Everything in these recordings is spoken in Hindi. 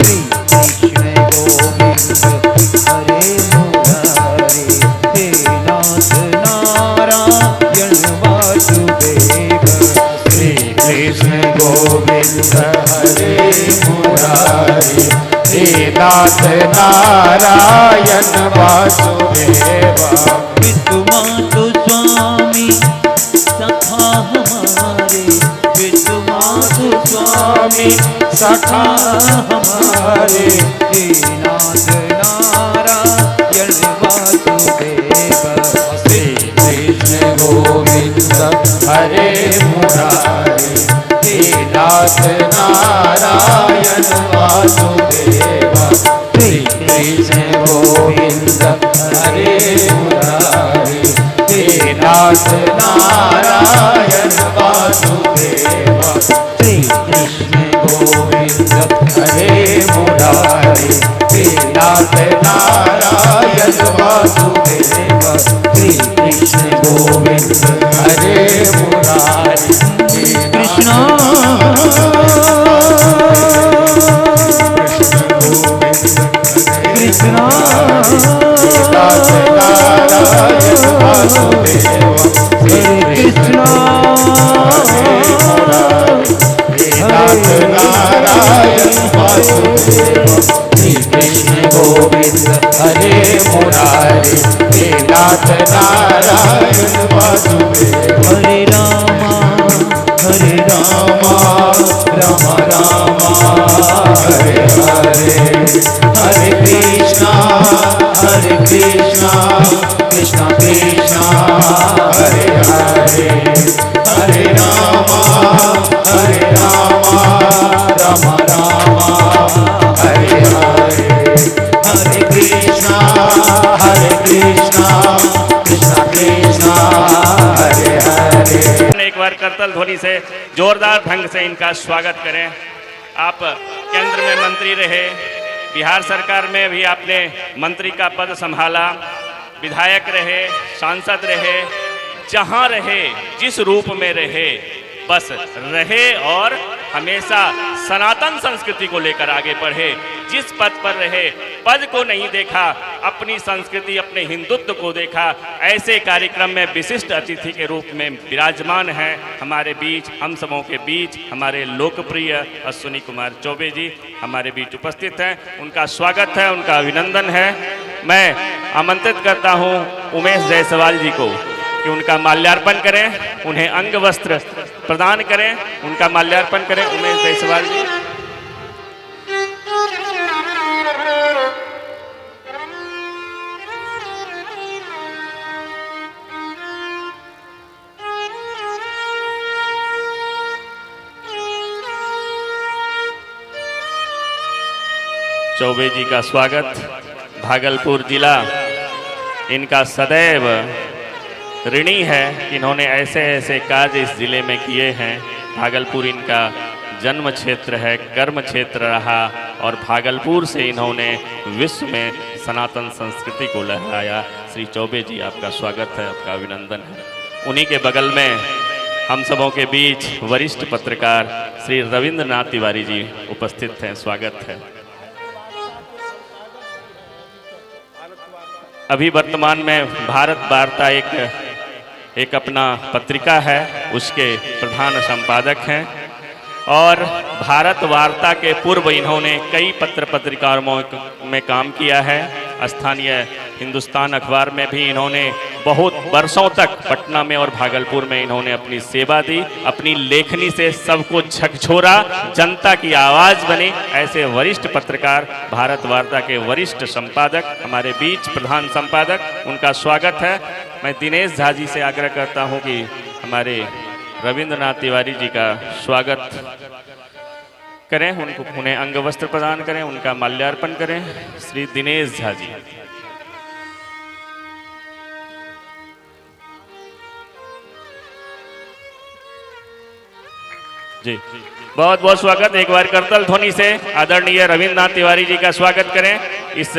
श्री कृष्ण गोविंद हरे मुरारी, हे नाथ नारायण वासुदेव। श्री कृष्ण गोविंद हरे मुरारी, हे नाथ नारायण वासुदेवा। विद्वातु स्वामी सखा हमारे, विद्वातु स्वामी सखा हमारे, हे नाथ नारायण वासुदेव। श्री कृष्ण गोविंद हरे मुरारी, हे नाथ नारायण वासुदेवा। श्री कृष्ण गोविंद हरे मुरारी, हे नाथ नारायण वासुदेवा। श्री कृष्ण गोविंद हरे मुरारी, हे नाथ नारायण वासुदेवा। श्री कृष्ण गोविंद हरे मुरारी, कृष्ण कृष्ण नाथ नारायण वासुदेवा। हरे कृष्ण नाथ नारायण वासुदेवा। श्री कृष्ण गोविंद हरे मुरारी, हे नाथ नारायण वासुदेवा। हरे रामा राम राम हरे हरे, हरे कृष्णा कृष्णा कृष्णा हरे हरे, हरे राम राम हरे हरे, हरे कृष्णा कृष्णा कृष्णा हरे हरे। एक बार करतल ध्वनि से जोरदार ढंग से इनका स्वागत करें। आप केंद्र में मंत्री रहे, बिहार सरकार में भी आपने मंत्री का पद संभाला, विधायक रहे, सांसद रहे, जहां रहे जिस रूप में रहे बस रहे और हमेशा सनातन संस्कृति को लेकर आगे बढ़े। जिस पद पर रहे पद को नहीं देखा, अपनी संस्कृति अपने हिंदुत्व को देखा। ऐसे कार्यक्रम में विशिष्ट अतिथि के रूप में विराजमान हैं हमारे बीच, हम सबों के बीच हमारे लोकप्रिय अश्विनी कुमार चौबे जी हमारे बीच उपस्थित हैं। उनका स्वागत है, उनका अभिनंदन है। मैं आमंत्रित करता हूं उमेश जायसवाल जी को कि उनका माल्यार्पण करें, उन्हें अंग वस्त्र प्रदान करें, उनका माल्यार्पण करें। उमेश जायसवाल जी। चौबे जी का स्वागत। भागलपुर जिला इनका सदैव ऋणी है, इन्होंने ऐसे ऐसे कार्य इस जिले में किए हैं। भागलपुर इनका जन्म क्षेत्र है, कर्म क्षेत्र रहा और भागलपुर से इन्होंने विश्व में सनातन संस्कृति को लहराया। श्री चौबे जी आपका स्वागत है, आपका अभिनंदन है। उन्हीं के बगल में हम सबों के बीच वरिष्ठ पत्रकार श्री रविंद्रनाथ तिवारी जी उपस्थित हैं, स्वागत है। अभी वर्तमान में भारत वार्ता एक अपना पत्रिका है, उसके प्रधान संपादक हैं और भारत वार्ता के पूर्व इन्होंने कई पत्र पत्रिकाओं में काम किया है। स्थानीय हिंदुस्तान अखबार में भी इन्होंने बहुत वर्षों तक पटना में और भागलपुर में इन्होंने अपनी सेवा दी। अपनी लेखनी से सबको झकझोरा, जनता की आवाज़ बने। ऐसे वरिष्ठ पत्रकार, भारत वार्ता के वरिष्ठ संपादक हमारे बीच, प्रधान संपादक, उनका स्वागत है। मैं दिनेश झा जी से आग्रह करता हूं कि हमारे रविंद्रनाथ तिवारी जी का स्वागत करें, उन्हें अंग वस्त्र प्रदान करें, उनका माल्यार्पण करें। श्री दिनेश झा जी। जी बहुत बहुत स्वागत। एक बार करतल ध्वनि से आदरणीय रविंद्रनाथ तिवारी जी का स्वागत करें। इस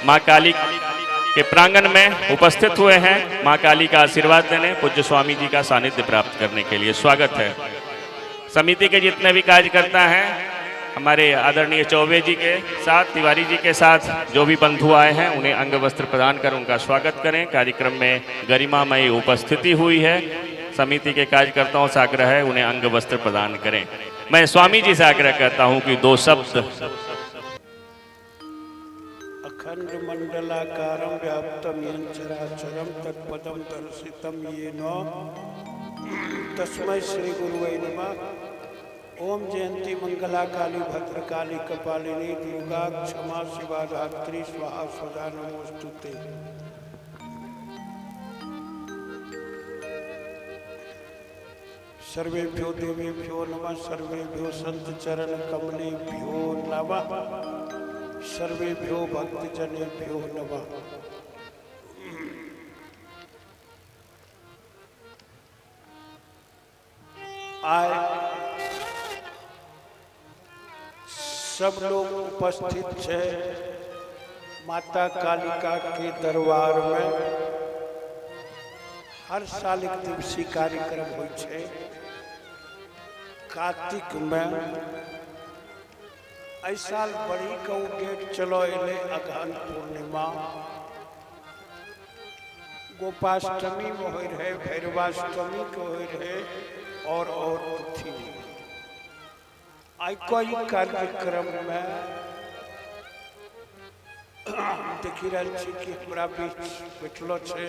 माँ काली के प्रांगण में उपस्थित हुए हैं माँ काली का आशीर्वाद देने, पूज्य स्वामी जी का सानिध्य प्राप्त करने के लिए। स्वागत है। समिति के जितने भी कार्यकर्ता हैं हमारे आदरणीय चौबे जी के साथ, तिवारी जी के साथ जो भी बंधु आए हैं उन्हें अंग वस्त्र प्रदान कर उनका स्वागत करें। कार्यक्रम में गरिमामयी उपस्थिति हुई है। समिति के कार्यकर्ताओं से आग्रह है उन्हें अंग वस्त्र प्रदान करें। मैं स्वामी जी से आग्रह करता हूं कि 2 शब्द। अखंड मंडलाकारं व्याप्तं येन चराचरं तत्पदं दर्शितं येन तस्मै श्री गुरुवे नमः। ओम जयंती मंगला काली भद्रकाली कपालिनी दुर्गा क्षमा शिवा धात्री स्वाहा स्वधा नमोस्तुते। सर्वेभ्यो देवेभ्यो नमः, सर्वेभ्यो संत चरण कमलेभ्यो नमः, सर्वेभ्यो भक्तजनेभ्यो नमः। आज सब लोग उपस्थित है माता कालिका के दरबार में। हर साल एक दिवसीय कार्यक्रम हो छे। कार्तिक में ऐ साल बड़ी कौ डेट चलो एले अगहन पूर्णिमा, गोपाष्टमी में हो रहे, भैरवाष्टमी को हो रहे और तिथि। आई कोई कार्यक्रम में देखी रही छी कि हमरा बीच बैठलो छे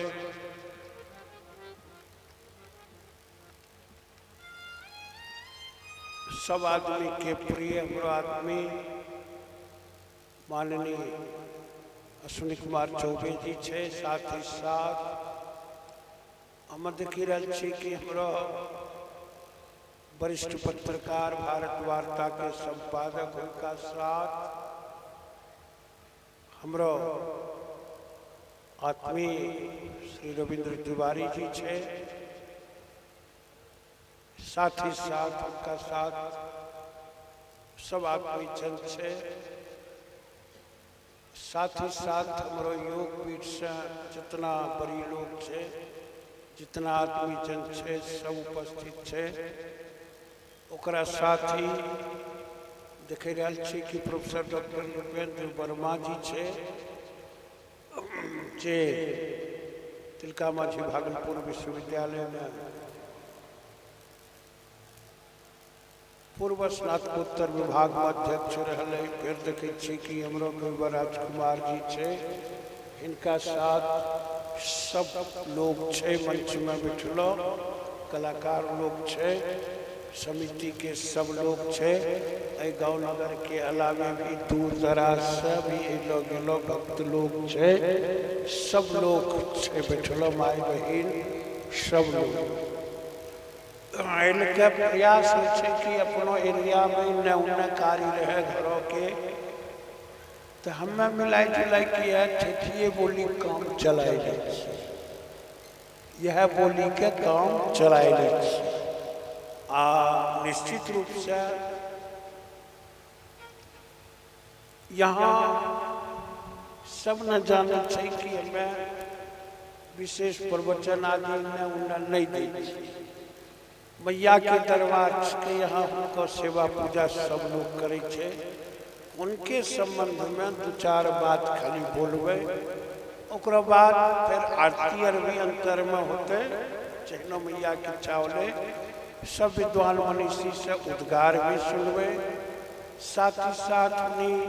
सब आदमी के प्रिय हमरो आदमी माननीय अश्विनी कुमार चौबे जी छे। साथ ही साथ हम देखी रही छी कि हमरो वरिष्ठ पत्रकार भारत वार्ता के संपादक उनका साथ हमरो आत्मीय श्री रविंद्र तिवारी जी छे। साथ ही साथ उनका साथ सब आदमी जन छे। साथ ही साथ हमारो योग पीठ से जितना बड़ी लोग छे, जितना आदमी जन छे सब उपस्थित छे। ओकरा साथ ही देख रहा छी कि प्रोफेसर डॉक्टर नृपेंद्र वर्मा जी छे जे तिलका माझी भागलपुर विश्वविद्यालय में पूर्व स्नातकोत्तर विभाग में अध्यक्ष रहे। फिर देखे छी कि हमरो राजकुमार जी छे, इनका साथ सब लोग छे मंच में बैठलो, कलाकार लोग छे, समिति के सब लोग छे। गाँव नगर के अलावे भी दूर दराज से भी लोग गेलो भक्त लोग छे, सब लोग छे बैठलो, माई बहन सब लोग। इनके प्रयास है कि अपनो एरिया में न उन्हें कार्य रहे घरों के, तो हमें मिलाई जुलाई किया ठेठिए बोली काम चलाई ले, यह बोली के काम चलाई ले। निश्चित रूप से यहाँ सब न जाना चाहिए कि हमें विशेष प्रवचन आदि ने उन्हें नहीं दी। मैया के दरबार के यहाँ उनको सेवा पूजा सब लोग करे छे। उनके संबंध में 2-4 बात खाली बोलबे, ओकरा बाद फिर आरती और भी अंतर में होते चहनो मैया के चावले सब विद्वान मनीषी से उद्गार भी सुनबे। साथ ही साथ उन्हीं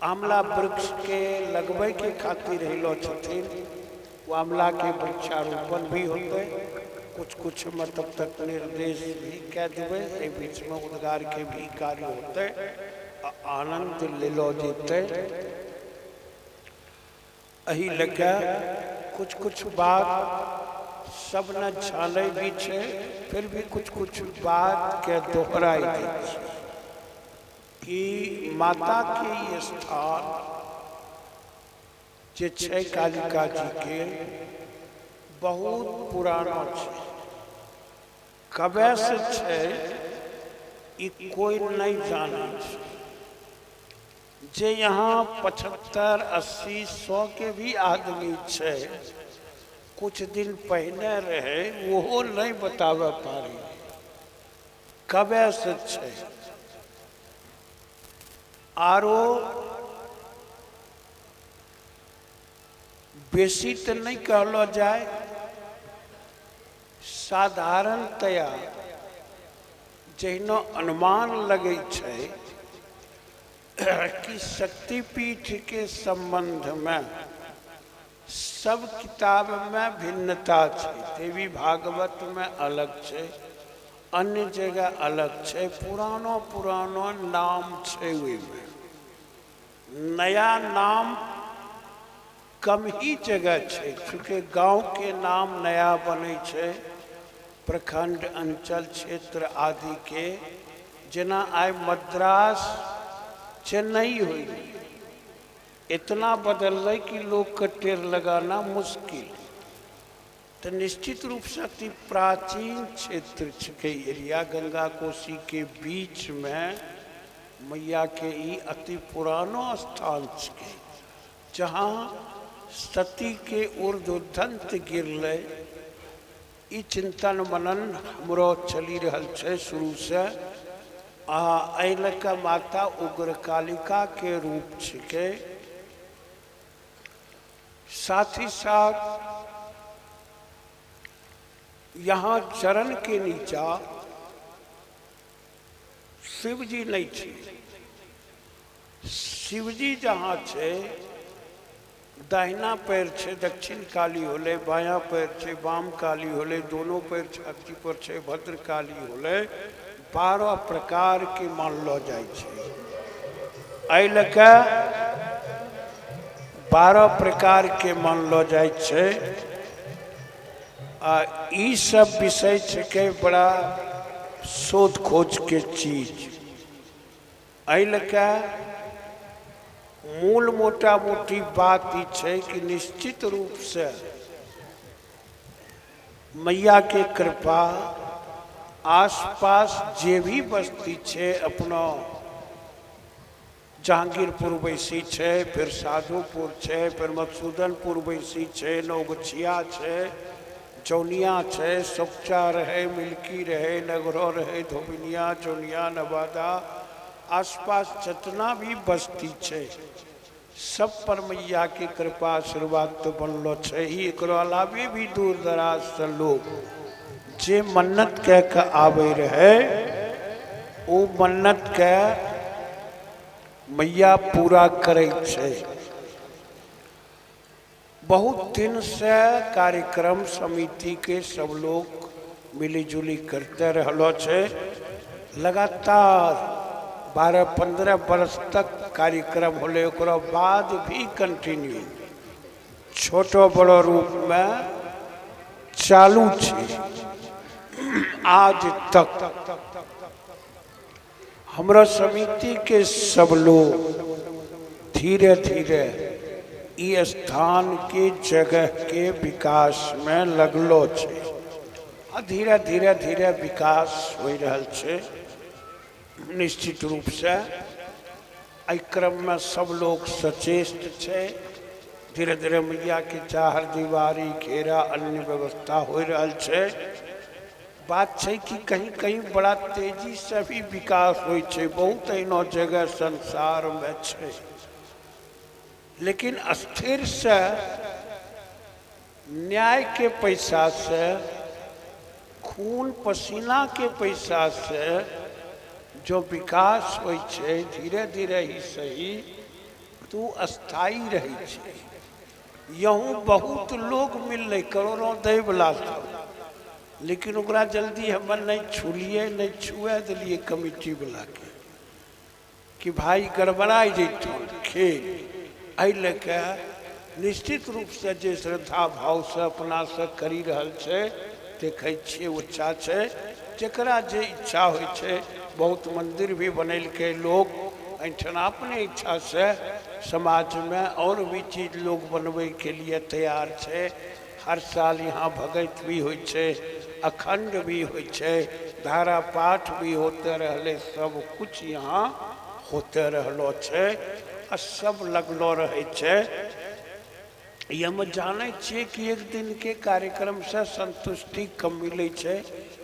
आमला वृक्ष के लगबे के खातिर हिलो छथिन, वो आमला के वृक्षारोपण भी होते। कुछ मतलब तक निर्देश भी कह देवे, बीच में उद्गार के भी कार्य होते, आनंद ले लो जीते। अही लगे कुछ बात सब न छाले भी छे, फिर भी कुछ बात के दोहराई दी कि माता के ये स्थान जे छे कालिका जी के बहुत पुराना छे। कबे से छे ई कोई नहीं जाने छे। जे यहाँ 75, 80, 100 के भी आदमी छे, कुछ दिन पहले रहे वो नहीं बतावे पारी कबे से छे। आरो बेसी तो नहीं कहलो जाए, साधारणतया जहिनो अनुमान लगे छे कि शक्तिपीठ के संबंध में सब किताब में भिन्नता छे। देवी भागवत में अलग छे, अन्य जगह अलग छे, पुरानो पुरानो नाम छे। में नया नाम कम ही जगह छे, चूँकि गांव के नाम नया बने छे, प्रखंड अंचल क्षेत्र आदि के, जना आय मद्रास चेन्नई हुई, इतना बदल रही कि लोग का टेर लगाना मुश्किल। तो निश्चित रूप से अति प्राचीन क्षेत्र के एरिया गंगा कोसी के बीच में मैया के ई अति पुरानो स्थान छे, जहाँ सती के ऊर्ध्वदंत गिरले। ई चिंतन मनन हमरो चली रहल छे शुरू से। का माता उग्र कालिका के रूप छिके। साथ ही साथ यहाँ चरण के नीचा शिव जी नहीं छे। शिव जी जहाँ छे, दाहिना पैर छे दक्षिण काली होले, बायां पैर छे वाम काली होले, दोनों पैर छाती पर छे भद्र काली होले। 12 प्रकार के मानलो जाय छे। एहि लके 12 प्रकार के मानलो जाय छे। ई सब विषय छे बड़ा शोध खोज के चीज। एहि लके मूल मोटा मोटी बात ई छे कि निश्चित रूप से मैया के कृपा आसपास जे भी बस्ती छे, अपना जहांगीरपुर वैसी छे, फिर साधुपुर छे, फिर मधुसूदनपुर वैसी छे, नौगछिया छे, चौनिया छे, सुकचा रहे, मिल्की रहे, नगरो रहे, धोबिनिया, चौनिया, नवादा, आसपास जितना भी बस्ती छे, सब पर मैया की कृपा आशीर्वाद तो बनलो छे ही। एकरो अलावे भी दूर दराज से लोग जे मन्नत कह के आवे रहे, वो मन्नत के मैया पूरा करे छे। बहुत दिन से कार्यक्रम समिति के सब लोग मिली जुली करते रहलो छे। लगातार 12-15 वर्ष तक कार्यक्रम होले, ओकरा बाद भी कंटिन्यू छोटो बड़ो रूप में चालू छे आज तक। हमरा समिति के सब लोग धीरे धीरे ई स्थान के जगह के विकास में लगलो छे। धीरे धीरे धीरे विकास हो रहल छे। निश्चित रूप से एहि क्रम में सब लोग सचेष्ट छे। धीरे धीरे मैया के चार दीवारी घेरा अन्य व्यवस्था हो रहल छे। बात छे कि कहीं कहीं बड़ा तेजी से भी विकास हो छे। बहुत एनो जगह संसार में छे, लेकिन स्थिर से न्याय के पैसा से, खून पसीना के पैसा से जो विकास हो छे, धीरे धीरे ही सही तू अस्थाई रही छे। यहूँ बहुत लोग मिल करोड़ों दे वाला था, लेकिन ओकरा जल्दी हमन नहीं छुलिए, नहीं छुए दिलिए कमिटी वाला के कि भाई गड़बड़ाई जैतो खेल। एहि लेके निश्चित रूप से जे श्रद्धा भाव से अपना से करी रहल छे, देखे छिए अच्छा छे। जकरा जे इच्छा हो छे, बहुत मंदिर भी बनेलके लोग एहिठाम अपने इच्छा से समाज में और भी चीज लोग बनवे के लिए तैयार छे। हर साल यहाँ भगत भी हो छे, अखंड भी हो छे, धारा पाठ भी होते रहले, सब कुछ यहाँ होते रहलो छे, सब लगलो रहे छे। ये हम जाने छे कि एक दिन के कार्यक्रम से संतुष्टि कम मिले छे।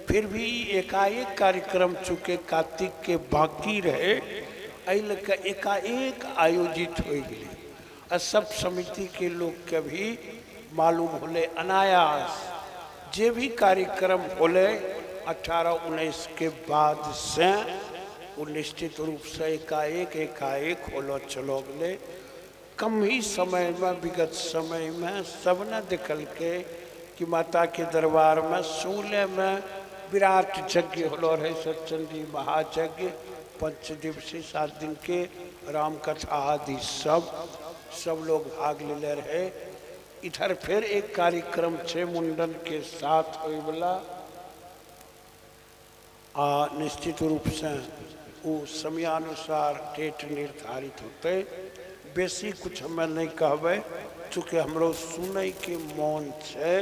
फिर भी एकाएक कार्यक्रम चूँकि कार्तिक के बाकी रहे, अल के एकाएक आयोजित हो गए और सब समिति के लोग के भी मालूम होले अनायास जे भी कार्यक्रम होले 18-19 के बाद से वो निश्चित रूप से एकाएक होलो चलो गए। कम ही समय में विगत समय में सब ने देखल के कि माता के दरबार में सूले में विराट यज्ञ होलो रहे, सत्संगी महायज्ञ 5 दिवसीय 7 दिन के राम कथा आदि सब लोग भाग ले रहे। इधर फिर एक कार्यक्रम छे मुंडन के साथ होए वाला निश्चित रूप से वो समयानुसार डेट निर्धारित होते। बेसी कुछ हमें नहीं कहबे चूँकि हमरो सुनय के मौन छे।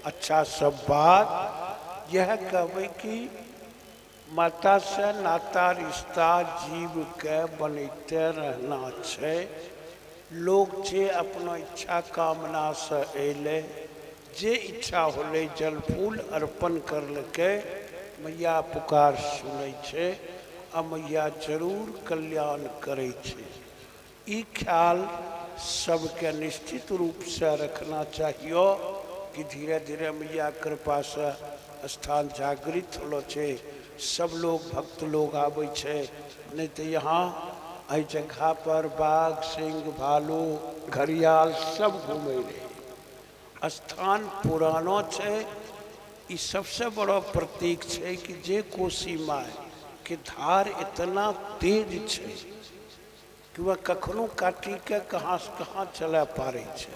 अच्छा सब बात यह कहबे कि माता से नाता रिश्ता जीव के बनते रहना छे। लोग जे अपना इच्छा कामना से अले जे इच्छा होले जल फूल अर्पण करलके मैया पुकार सुनै छे आ मैया जरूर कल्याण करे छे। ई ख्याल सबके निश्चित रूप से रखना चाहिए कि धीरे धीरे मैया कृपा से स्थान जागृत होलो छे। सब लोग भक्त लोग आवे छे, नहीं तो यहाँ आई जगह पर बाघ सिंह भालू घड़ियाल सब घूमे रहे। स्थान पुरानो छे। ई सबसे बड़ा प्रतीक छे कि जे कोसी माय के धार इतना तेज छे कि वह कखनो काटी के कहाँ से कहाँ चला पारे छे।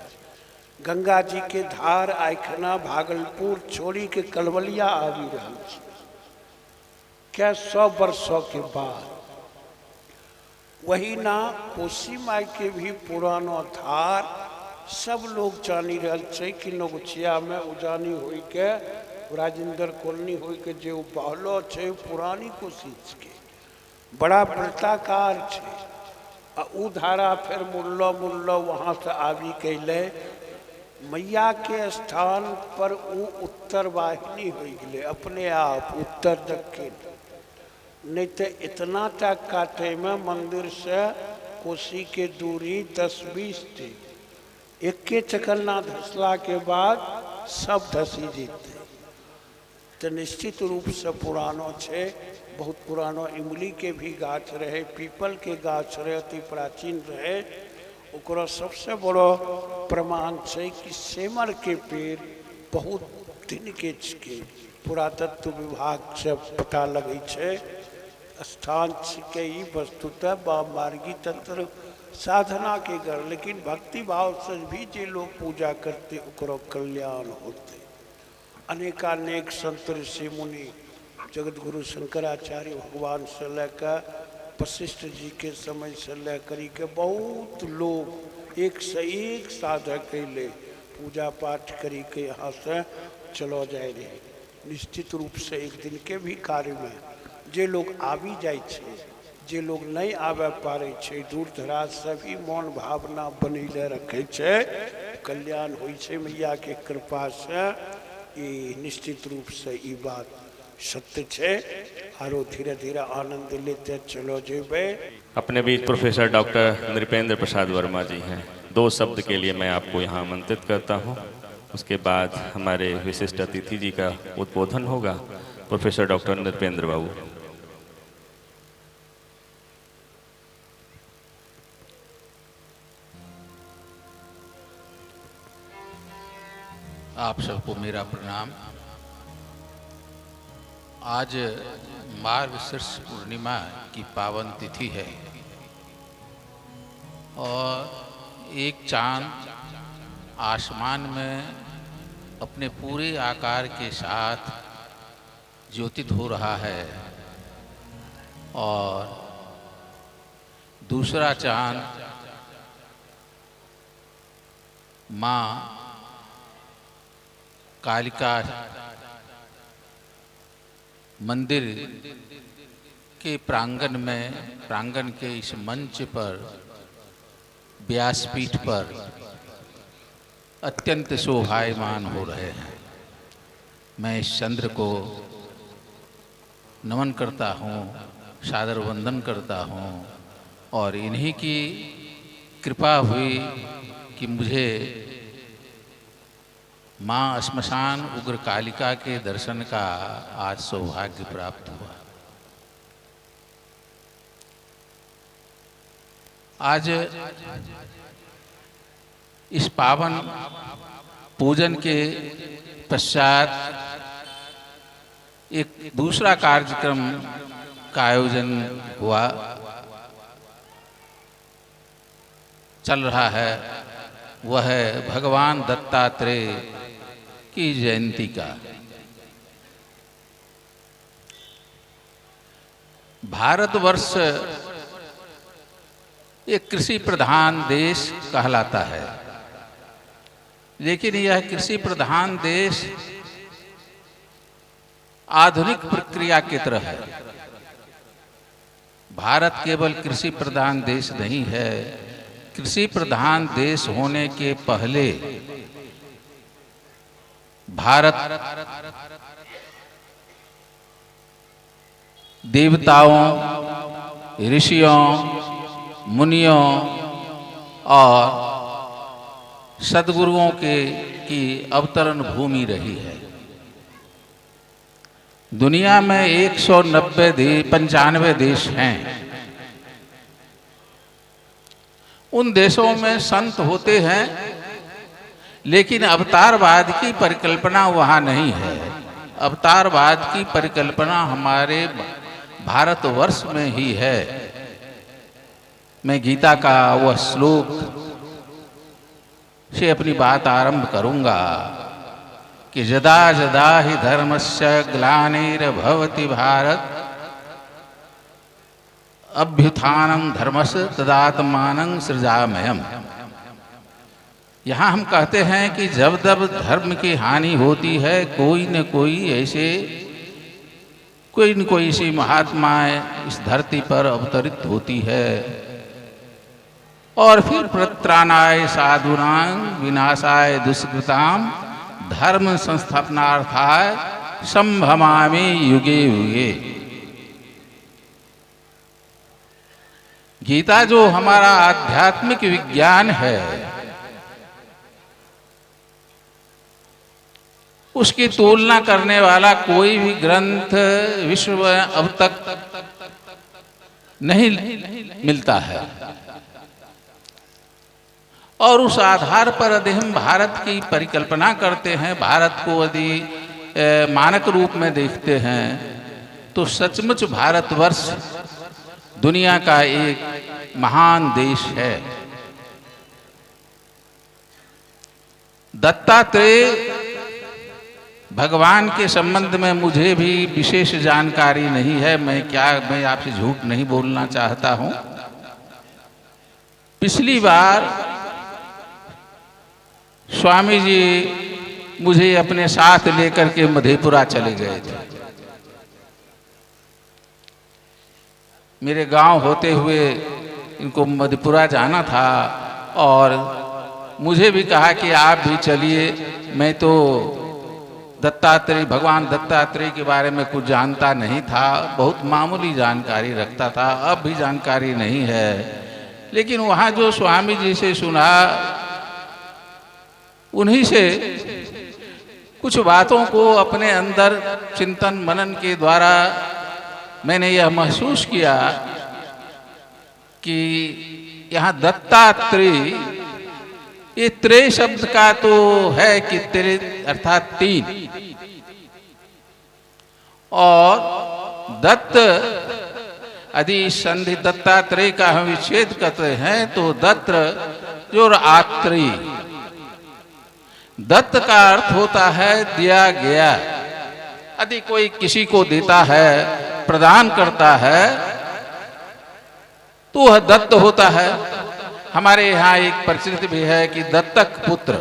गंगा जी के धार आखना भागलपुर छोड़ी के कलवलिया आवी रहल छे क्या 100 वर्षों के बाद। वही ना कोसी माई के भी पुरानो धार सब लोग जानी रहल छे कि नगुचिया में उजानी होई के राजेंद्र कॉलोनी होई के जे बहलो छे पुरानी कोसी के बड़ा वृत्ताकार छे। उ धारा फिर मुल्लो वहाँ से आवी कैले मैया के स्थान पर उ उत्तर वाहिनी हो गए अपने आप उत्तर दक्षिण। नहीं तो इतना तक काटे में मंदिर से कोसी के दूरी 10-20 थी। एक के चकन्ना धसला के बाद सब धसी जीते। तो निश्चित रूप से पुरानो छे। बहुत पुरानो इमली के भी गाछ रहे, पीपल के गाछ रहे, अति प्राचीन रहे। ओकरा सबसे बड़ो प्रमाण छे कि सेमर के पेड़ बहुत दिन के छिके। पुरातत्व विभाग से पता लगे छे। स्थान छिके ई वस्तुतः मार्गी तंत्र साधना के घर, लेकिन भक्ति भाव से भी जे लोग पूजा करते ओकरो कल्याण होते। अनेकानेक संत ऋषि मुनि जगत गुरु शंकराचार्य भगवान से लेकर वशिष्ठ जी के समय से लेकर के बहुत लोग एक से एक साधक कैले पूजा पाठ करी के यहाँ से चलो जाए रहे। निश्चित रूप से एक दिन के भी कार्य में जे लोग आवी जाए छे, जे लोग नहीं आवे पारे छे, दूर दराज से भी मौन भावना बनीले रखे छे, कल्याण होई छे मैया के कृपा से। ये निश्चित रूप से ये बात सत्य छे। आरो धीरे धीरे आनंद लेते चलो जेबे। अपने बीच प्रोफेसर डॉक्टर नृपेंद्र प्रसाद वर्मा जी हैं। 2 शब्द के लिए मैं आपको यहाँ आमंत्रित करता हूँ। उसके बाद हमारे विशिष्ट अतिथि जी का उद्बोधन होगा। प्रोफेसर डॉक्टर नृपेंद्र बाबू। आप सबको मेरा प्रणाम। आज मार्गशीर्ष पूर्णिमा की पावन तिथि है और एक चांद आसमान में अपने पूरे आकार के साथ ज्योतित हो रहा है और दूसरा चांद माँ कालिका मंदिर के प्रांगण के इस मंच पर व्यासपीठ पर अत्यंत शोभायमान हो रहे हैं। मैं इस चंद्र को नमन करता हूँ, सादर वंदन करता हूँ और इन्हीं की कृपा हुई कि मुझे माँ श्मशान उग्र कालिका के दर्शन का आज सौभाग्य प्राप्त हुआ। आज इस पावन पूजन के पश्चात एक दूसरा कार्यक्रम का आयोजन हुआ, चल रहा है। वह है भगवान दत्तात्रेय की जयंती का। भारतवर्ष एक कृषि प्रधान देश कहलाता है, लेकिन यह कृषि प्रधान देश आधुनिक प्रक्रिया की तरह है। भारत केवल कृषि प्रधान देश नहीं है, कृषि प्रधान देश होने के पहले भारत देवताओं, ऋषियों, मुनियों और सद्गुरुओं की अवतरण भूमि रही है। दुनिया में 195 देश हैं। उन देशों में संत होते हैं, लेकिन अवतारवाद की परिकल्पना वहाँ नहीं है। अवतारवाद की परिकल्पना हमारे भारतवर्ष में ही है। मैं गीता का वह श्लोक से अपनी बात आरंभ करूंगा कि यदा यदा हि धर्मस्य ग्लानिर्भवति भारत अभ्युत्थानं धर्मस्य तदात्मानं सृजाम्यहम्। यहाँ हम कहते हैं कि जब जब धर्म की हानि होती है, कोई न कोई ऐसी महात्माएं इस धरती पर अवतरित होती है और फिर प्रत्राणाय साधूनां विनाशाय दुष्कृताम धर्म संस्थापनार्थाय संभवामि युगे युगे। गीता जो हमारा आध्यात्मिक विज्ञान है, उसकी तुलना करने वाला कोई भी ग्रंथ विश्व में अब तक नहीं मिलता है। और उस आधार पर यदि हम भारत की परिकल्पना करते हैं, भारत को यदि मानक रूप में देखते हैं, तो सचमुच भारतवर्ष दुनिया का एक महान देश है। दत्तात्रेय भगवान के संबंध में मुझे भी विशेष जानकारी नहीं है। मैं आपसे झूठ नहीं बोलना चाहता हूं। पिछली बार स्वामी जी मुझे अपने साथ लेकर के मधेपुरा चले गए थे। मेरे गांव होते हुए इनको मधेपुरा जाना था और मुझे भी कहा कि आप भी चलिए। मैं तो भगवान दत्तात्रेय के बारे में कुछ जानता नहीं था, बहुत मामूली जानकारी रखता था, अब भी जानकारी नहीं है। लेकिन वहाँ जो स्वामी जी से सुना, उन्हीं से कुछ बातों को अपने अंदर चिंतन मनन के द्वारा मैंने यह महसूस किया कि यहाँ दत्तात्रेय, ये त्रे शब्द का तो है कि त्रे अर्थात 3, और दत्त यदि संधि दत्तात्रेय का हम विच्छेद करते हैं तो दत्त जो आत्रेय, दत्त का अर्थ होता है दिया गया। यदि कोई किसी को देता है, प्रदान करता है, तो वह दत्त होता है। हमारे यहाँ एक प्रचलित भी है कि दत्तक पुत्र।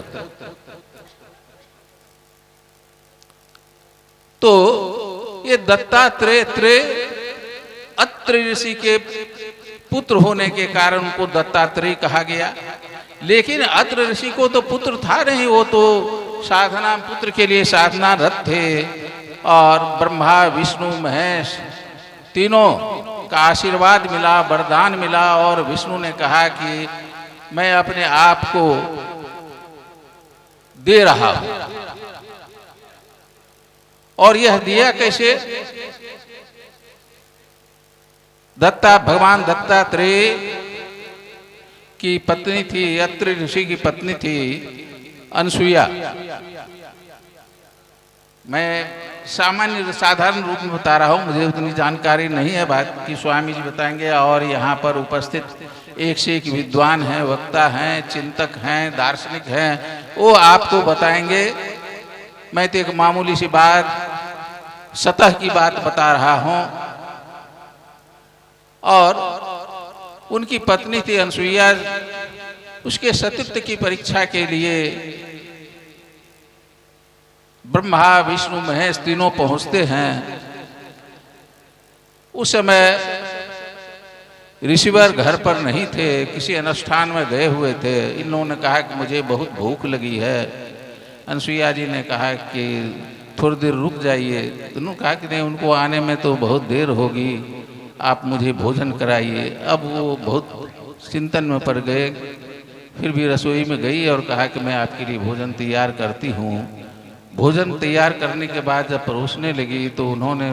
तो ये दत्तात्रेय अत्रि ऋषि के पुत्र होने के कारण उनको दत्तात्रेय कहा गया। लेकिन अत्रि ऋषि को तो पुत्र था नहीं, वो तो साधना पुत्र के लिए साधनारत थे और ब्रह्मा विष्णु महेश तीनों उनका आशीर्वाद मिला, वरदान मिला और विष्णु ने कहा कि मैं अपने आप को दे रहा हूं। और यह दिया कैसे? भगवान दत्तात्रेय की पत्नी थी, अत्रि ऋषि की पत्नी थी अनसुईया। मैं सामान्य साधारण रूप में बता रहा हूँ, मुझे उतनी जानकारी नहीं है बात की, स्वामी जी बताएंगे। और यहाँ पर उपस्थित एक से एक विद्वान हैं, वक्ता हैं, चिंतक हैं, दार्शनिक हैं, वो आपको बताएंगे। मैं तो एक मामूली सी बात, सतह की बात बता रहा हूँ। और उनकी पत्नी थी अनसुईया, उसके सतीत्व की परीक्षा के लिए ब्रह्मा विष्णु महेश तीनों पहुंचते हैं। उस समय ऋषिवर घर पर नहीं थे, किसी अनुष्ठान में गए हुए थे। इन्होंने कहा कि मुझे बहुत भूख लगी है। अनसुईया जी ने कहा कि थोड़ी देर रुक जाइए। उन्होंने कहा कि नहीं, उनको आने में तो बहुत देर होगी, आप मुझे भोजन कराइए। अब वो बहुत चिंतन में पड़ गए, फिर भी रसोई में गई और कहा कि मैं आपके लिए भोजन तैयार करती हूँ। भोजन तैयार करने के बाद जब परोसने लगी तो उन्होंने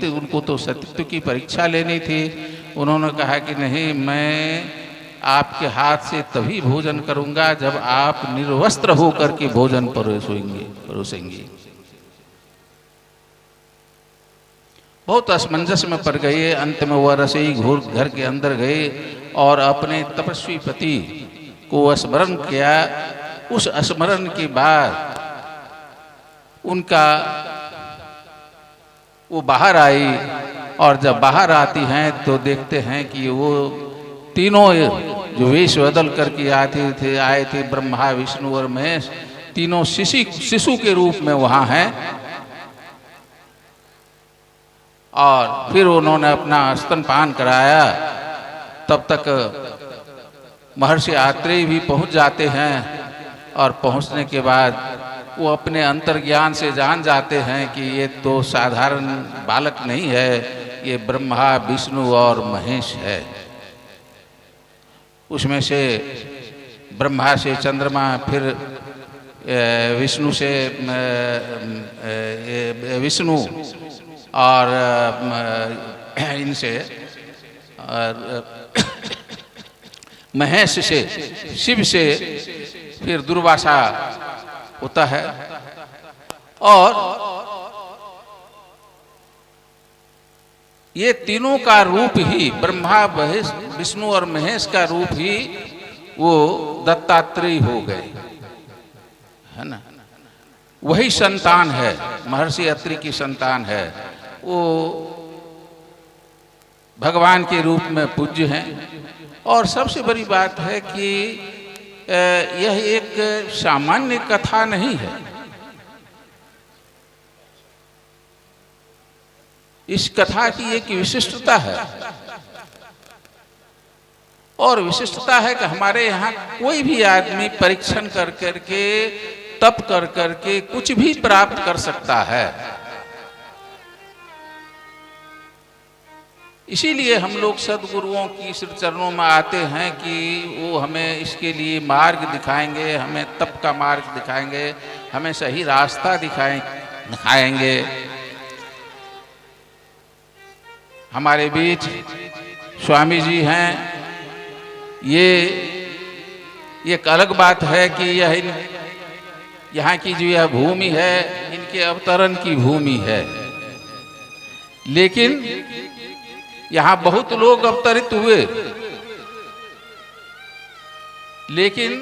उनको तो सतीत्व की परीक्षा लेनी थी। उन्होंने कहा कि नहीं, मैं आपके हाथ से तभी भोजन करूँगा जब आप निर्वस्त्र होकर के भोजन परोसेंगे। बहुत असमंजस में पड़ गए। अंत में वह रसोई घर के अंदर गए और अपने तपस्वी पति को स्मरण किया। उस स्मरण के बाद उनका वो बाहर आई, और जब बाहर आती हैं तो देखते हैं कि वो तीनों जो वेश बदल करके आए थे ब्रह्मा विष्णु और महेश, तीनों शिशु के रूप में वहाँ हैं। और फिर उन्होंने अपना स्तनपान कराया। तब तक महर्षि आत्रेय भी पहुंच जाते हैं, और पहुंचने के बाद वो अपने अंतर्ज्ञान से जान जाते हैं कि ये तो साधारण बालक नहीं है, ये ब्रह्मा विष्णु और महेश है। उसमें से ब्रह्मा से चंद्रमा, फिर विष्णु से विष्णु, और इनसे महेश से, शिव से फिर दुर्वासा होता है। और ये तीनों का रूप ही, ब्रह्मा विष्णु और महेश का रूप ही वो दत्तात्रेय हो गए, है ना। वही संतान है, महर्षि अत्रि की संतान है। वो भगवान के रूप में पूज्य हैं। और सबसे बड़ी बात है कि यह एक सामान्य कथा नहीं है। इस कथा की एक विशिष्टता है, और विशिष्टता है कि हमारे यहाँ कोई भी आदमी परीक्षण कर करके, तप कर करके कुछ भी प्राप्त कर सकता है। इसीलिए हम लोग सदगुरुओं की श्री चरणों में आते हैं कि वो हमें इसके लिए मार्ग दिखाएंगे, हमें तप का मार्ग दिखाएंगे, हमें सही रास्ता दिखाएंगे। हमारे बीच स्वामी जी हैं। ये एक अलग बात है कि यहाँ की जो यह भूमि है, इनके अवतरण की भूमि है। लेकिन यहाँ बहुत लोग अवतरित हुए, लेकिन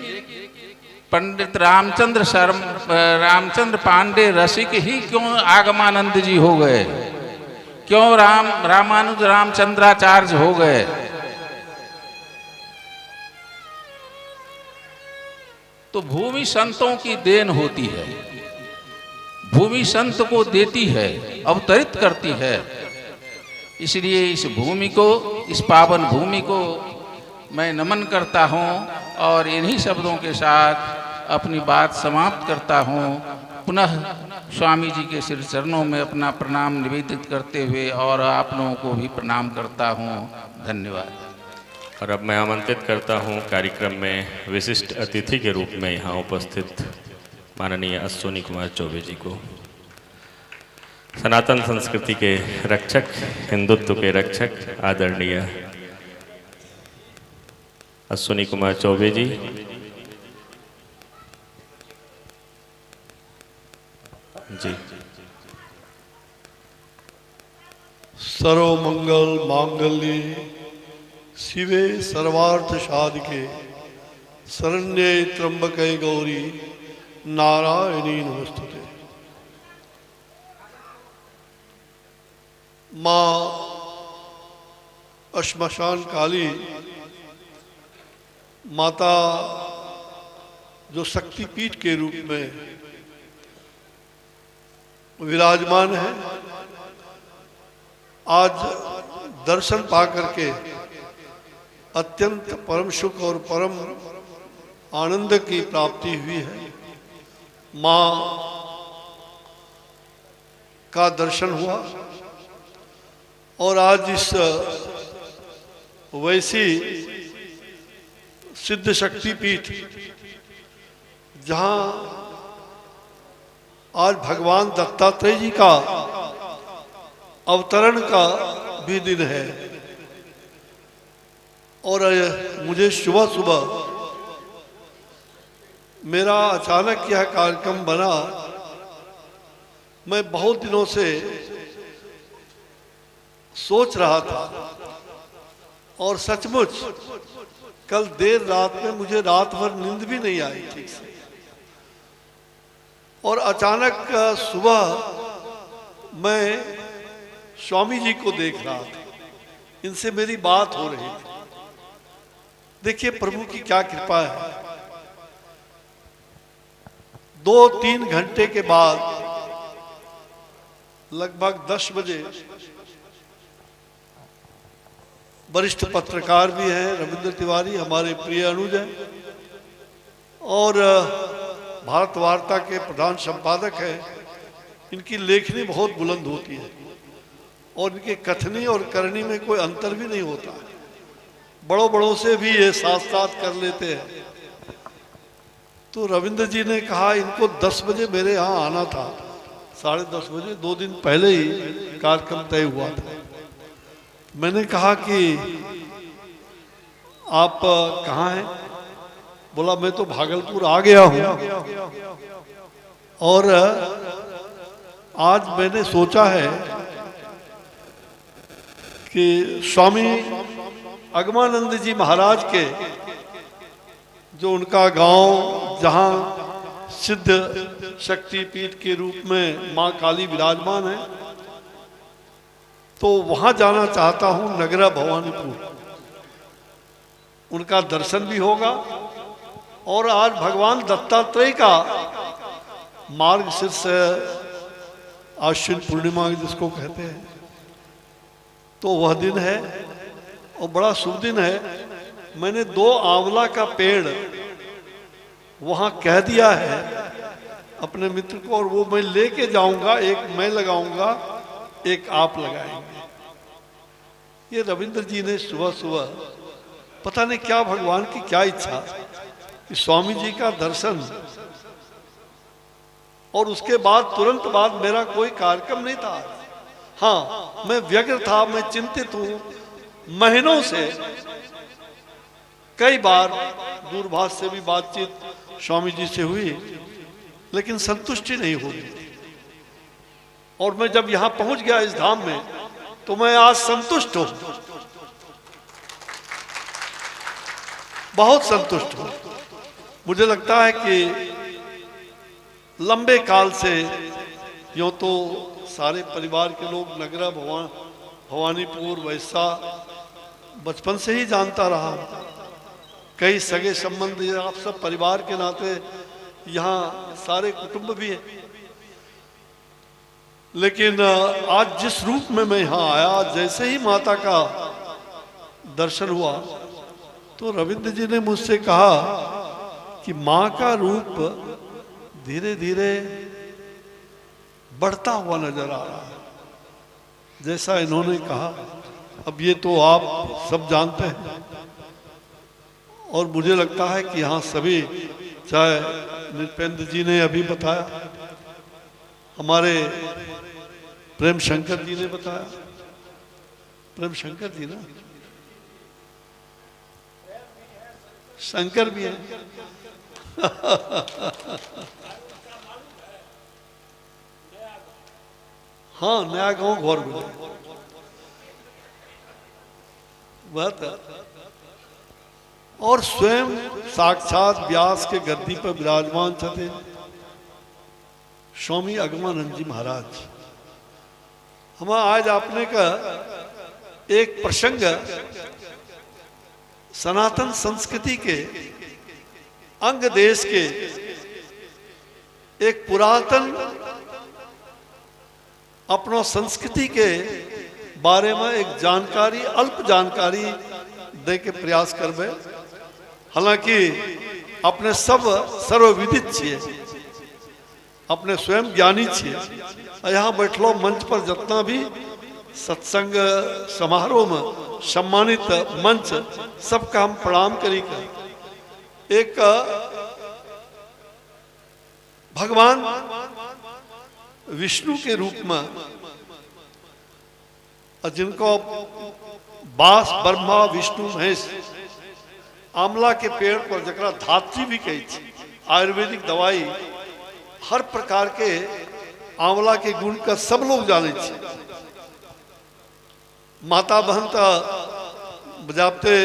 पंडित रामचंद्र पांडे रसिक ही क्यों आगमानंद जी हो गए, क्यों रामानुज रामचंद्राचार्य हो गए? तो भूमि संतों की देन होती है। भूमि संत को देती है, अवतरित करती है। इसलिए इस भूमि को, इस पावन भूमि को मैं नमन करता हूँ और इन्हीं शब्दों के साथ अपनी बात समाप्त करता हूँ। पुनः स्वामी जी के श्री चरणों में अपना प्रणाम निवेदित करते हुए और आप लोगों को भी प्रणाम करता हूँ। धन्यवाद। और अब मैं आमंत्रित करता हूँ कार्यक्रम में विशिष्ट अतिथि के रूप में यहाँ उपस्थित माननीय अश्विनी कुमार चौबे जी को। सनातन संस्कृति के रक्षक, हिंदुत्व के रक्षक आदरणीय अश्विनी कुमार चौबे जी। जी। सर्वमंगल मांगल्ये शिवे सर्वार्थ साधिके शरण्ये त्र्यंबके गौरी नारायणी नमस्तुते। माँ श्मशान काली माता जो शक्तिपीठ के रूप में विराजमान है, आज दर्शन पा करके अत्यंत परम सुख और परम आनंद की प्राप्ति हुई है। माँ का दर्शन हुआ और आज इस वैसी सिद्ध शक्ति पीठ जहाँ आज भगवान दत्तात्रेय जी का अवतरण का भी दिन है और मुझे सुबह सुबह मेरा अचानक यह कार्यक्रम बना। मैं बहुत दिनों से सोच रहा था और सचमुच कल देर रात में मुझे रात भर नींद भी नहीं आई ठीक से, और अचानक सुबह मैं स्वामी जी को देख रहा था, इनसे मेरी बात हो रही थी। देखिए प्रभु की क्या कृपा है। 2-3 घंटे के बाद लगभग 10 बजे वरिष्ठ पत्रकार भी हैं रविंद्र तिवारी, हमारे प्रिय अनुज हैं, और भारत वार्ता के प्रधान संपादक हैं। इनकी लेखनी बहुत बुलंद होती है और इनके कथनी और करनी में कोई अंतर भी नहीं होता। बड़ों बड़ों से भी ये साथ साथ कर लेते हैं। तो रविंद्र जी ने कहा इनको 10 बजे मेरे यहाँ आना था, 10:30 बजे, 2 दिन पहले ही कार्यक्रम तय हुआ था। मैंने कहा कि आप कहाँ हैं? बोला मैं तो भागलपुर आ गया हूँ और आज मैंने सोचा है कि स्वामी अगमानंद जी महाराज के जो उनका गांव जहाँ सिद्ध शक्तिपीठ के रूप में माँ काली विराजमान है, तो वहां जाना चाहता हूं, नगरा भवानीपुर। उनका दर्शन भी होगा और आज भगवान दत्तात्रेय का मार्गशीर्ष आश्विन पूर्णिमा जिसको कहते हैं, तो वह दिन है और बड़ा शुभ दिन है। मैंने 2 आंवला का पेड़ वहां कह दिया है अपने मित्र को, और वो मैं लेके जाऊंगा। एक मैं लगाऊंगा, एक आप लगाएंगे। ये रविंद्र जी ने सुबह सुबह पता नहीं क्या भगवान की क्या इच्छा कि स्वामी जी का दर्शन, और उसके बाद तुरंत बाद मेरा कोई कार्यक्रम नहीं था। हाँ, मैं व्यग्र था, मैं चिंतित हूं महीनों से। कई बार दूरभाष से भी बातचीत स्वामी जी से हुई, लेकिन संतुष्टि नहीं हुई। और मैं जब यहां पहुंच गया इस धाम में, तो मैं आज संतुष्ट हूं, बहुत संतुष्ट हूं। मुझे लगता है कि लंबे काल से यूं तो सारे परिवार के लोग नगरा भवानीपुर वैसा बचपन से ही जानता रहा। कई सगे संबंध आप सब परिवार के नाते यहाँ सारे कुटुंब भी है, लेकिन आज जिस रूप में मैं यहाँ आया, जैसे ही माता का दर्शन हुआ, तो रविंद्र जी ने मुझसे कहा कि माँ का रूप धीरे धीरे बढ़ता हुआ नजर आ रहा है। जैसा इन्होंने कहा, अब ये तो आप सब जानते हैं, और मुझे लगता है कि यहाँ सभी, चाहे नृपेंद्र जी ने अभी बताया, हमारे प्रेम शंकर जी ने बताया, प्रेम शंकर जी ना, शंकर भी है हाँ, नया गांव घोर में बात है। और स्वयं साक्षात व्यास के गद्दी पर विराजमान थे स्वामी अगमानंद जी महाराज। हम आज आपने का एक प्रसंग सनातन संस्कृति के अंग देश के एक पुरातन अपना संस्कृति के बारे में एक जानकारी, अल्प जानकारी दे के प्रयास करबे। हालांकि अपने सब सर्वविदित छिए, अपने स्वयं ज्ञानी छिए। यहाँ बैठलो मंच पर जितना भी सत्संग समारोह में सम्मानित मंच, सबका हम प्रणाम करी कर। एक भगवान विष्णु के रूप में, जिनको बास ब्रह्मा विष्णु महेश, आंवला के पेड़ पर जरा धात्री भी कही थी, आयुर्वेदिक दवाई हर प्रकार के आंवला के गुण का सब लोग जाने छे। माता बहन का बजाते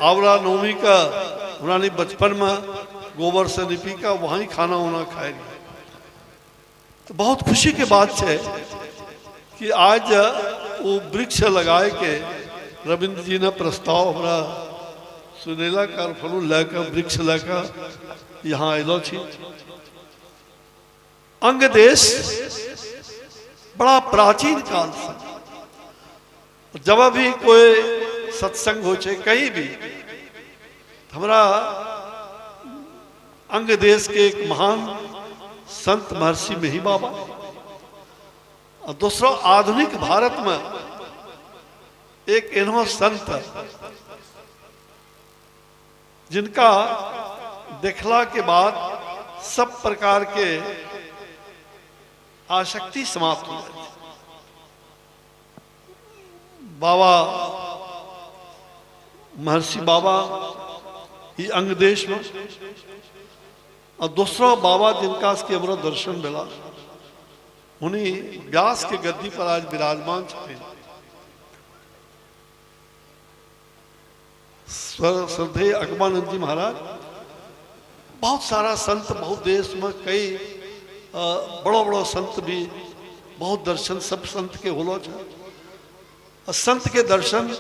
आंवला नवमी का उन्होंने बचपन में गोबर से लिपी का वहीं खाना वाना खाएगी। तो बहुत खुशी की बात है कि आज वो वृक्ष लगाए के रविंद्र जी ने प्रस्ताव हमारा सुनेला कर फलू लेकर वृक्ष लेकर यहाँ अलो छी। अंग देश बड़ा प्राचीन काल से जब भी कोई सत्संग हो छे कहीं भी, हमारा अंग देश के एक महान संत महर्षि मेही बाबा, और दूसरा आधुनिक भारत में एक इन्हों संत जिनका देखला के बाद सब प्रकार के आसक्ति समाप्त हो जाती। बाबा महर्षि बाबा ही अंग देश में, और दूसरा बाबा जिनका के हमारा दर्शन मिला, उन्हीं व्यास के गद्दी पर आज विराजमान थे। श्रद्धेय अगमानंद जी महाराज, बहुत सारा संत, बहुत देश में कई बड़ो बड़ो संत भी, बहुत दर्शन सब संत के होलो छे। और संत के दर्शन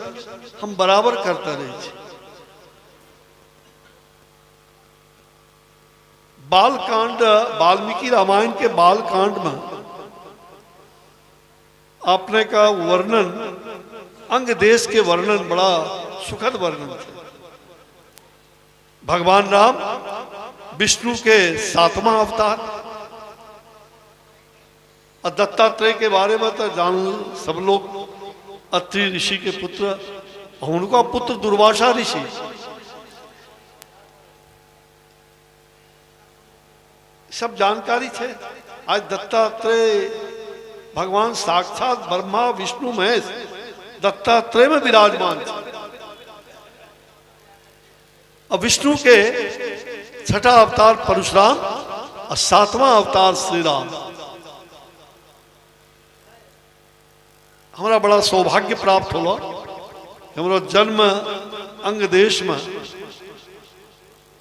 हम बराबर करते रहे छे। बालकांड, वाल्मीकि रामायण के बालकांड में आपने का वर्णन, अंग देश के वर्णन बड़ा सुखद वर्णन थे। भगवान राम विष्णु के 7वां अवतार, और दत्तात्रेय के बारे में तो जान सब लोग, अत्रि ऋषि के पुत्र, उनका पुत्र दुर्वासा ऋषि। सब जानकारी छे। आज दत्तात्रेय भगवान साक्षात ब्रह्मा विष्णु महेश दत्तात्रेय में विराजमान थे। और विष्णु के 6ठा अवतार परशुराम और 7वां अवतार श्री राम। हमारा बड़ा सौभाग्य प्राप्त होलो, हमारा जन्म अंग देश में,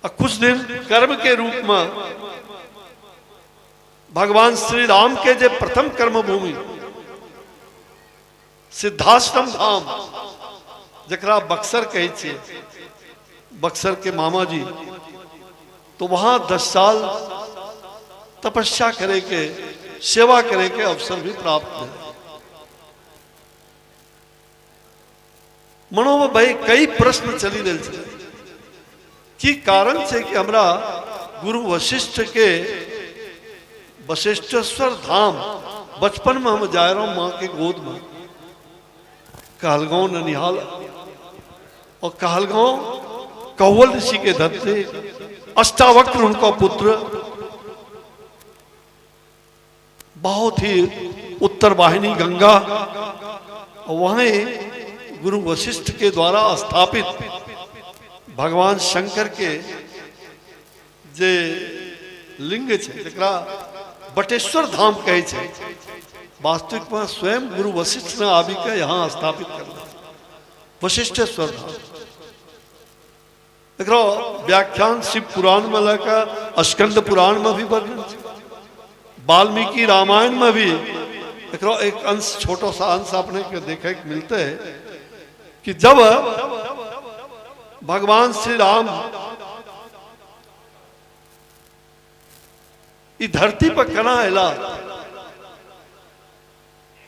और कुछ दिन कर्म के रूप में भगवान श्री राम के जे प्रथम कर्म भूमि सिद्धाश्रम धाम, जकरा बक्सर कहे छे, बक्सर के मामा जी, तो वहां 10 साल तपस्या करे के, सेवा करे के अवसर भी प्राप्त है। मनो में भाई कई प्रश्न चली रहे थे कि कारण से कि हमरा गुरु वशिष्ठ के वशिष्ठेश्वर धाम बचपन में हम जा रहा हूं माँ के गोद में, कहलगांव ननिहाल, और कहलगांव कौवल ऋषि के धरती, अष्टावक्र उनका पुत्र, बहुत ही उत्तर वाहिनी गंगा, और वहीं गुरु वशिष्ठ के द्वारा स्थापित भगवान शंकर के जे लिंग छे, जकरा बटेश्वर धाम कहे छे, वास्तविक में स्वयं गुरु वशिष्ठ ने आबि के यहाँ स्थापित कर वशिष्ठेश्वर धाम। एकरो व्याख्यान शिव पुराण में लेकर स्कंद पुराण में भी वर्णन छे, वाल्मीकि रामायण में भी एकरो एक अंश, छोटा सा अंश अपने के देखे के मिलते है कि जब भगवान श्री राम इस धरती पर कना अला,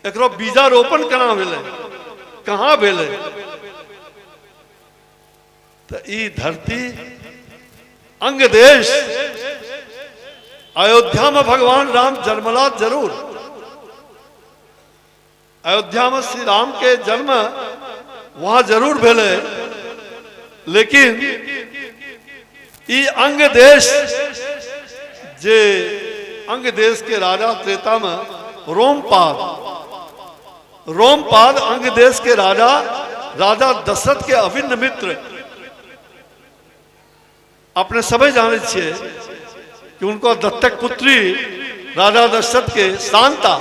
एकरो बीजारोपण कना भेले, कहाँ भेले, तो ई धरती अंग देश अयोध्या में भगवान राम जन्मला जरूर, अयोध्या में श्री राम के जन्म वहां जरूर भेले, लेकिन ई अंग देश जे अंग देश के राजा त्रेता में रोमपाद अंग देश के राजा दशरथ के अभिन्न मित्र, अपने सभी जाने छे कि उनको दत्तक पुत्री राजा दशरथ के शांता।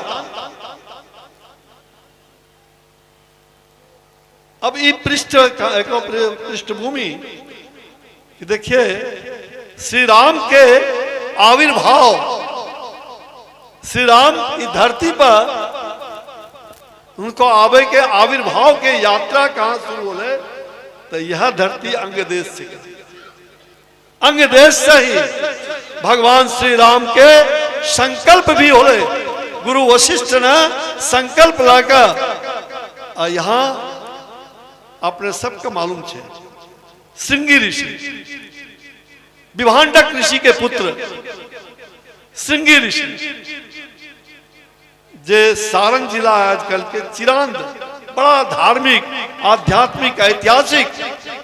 अब ये पृष्ठभूमि देखिए, श्री राम के आविर्भाव, श्री राम इस धरती पर उनको आवे के आविर्भाव के यात्रा कहां शुरू होले, तो यह धरती अंग देश से, अंग देश से ही भगवान श्री राम के संकल्प भी होले। गुरु वशिष्ठ ने संकल्प लाकर, यहाँ अपने सबको मालूम छे, श्रृंगी ऋषि, विभांडक ऋषि के पुत्र श्रृंगी ऋषि, जे सारंग जिला आजकल के चिरांद, बड़ा धार्मिक, आध्यात्मिक, ऐतिहासिक,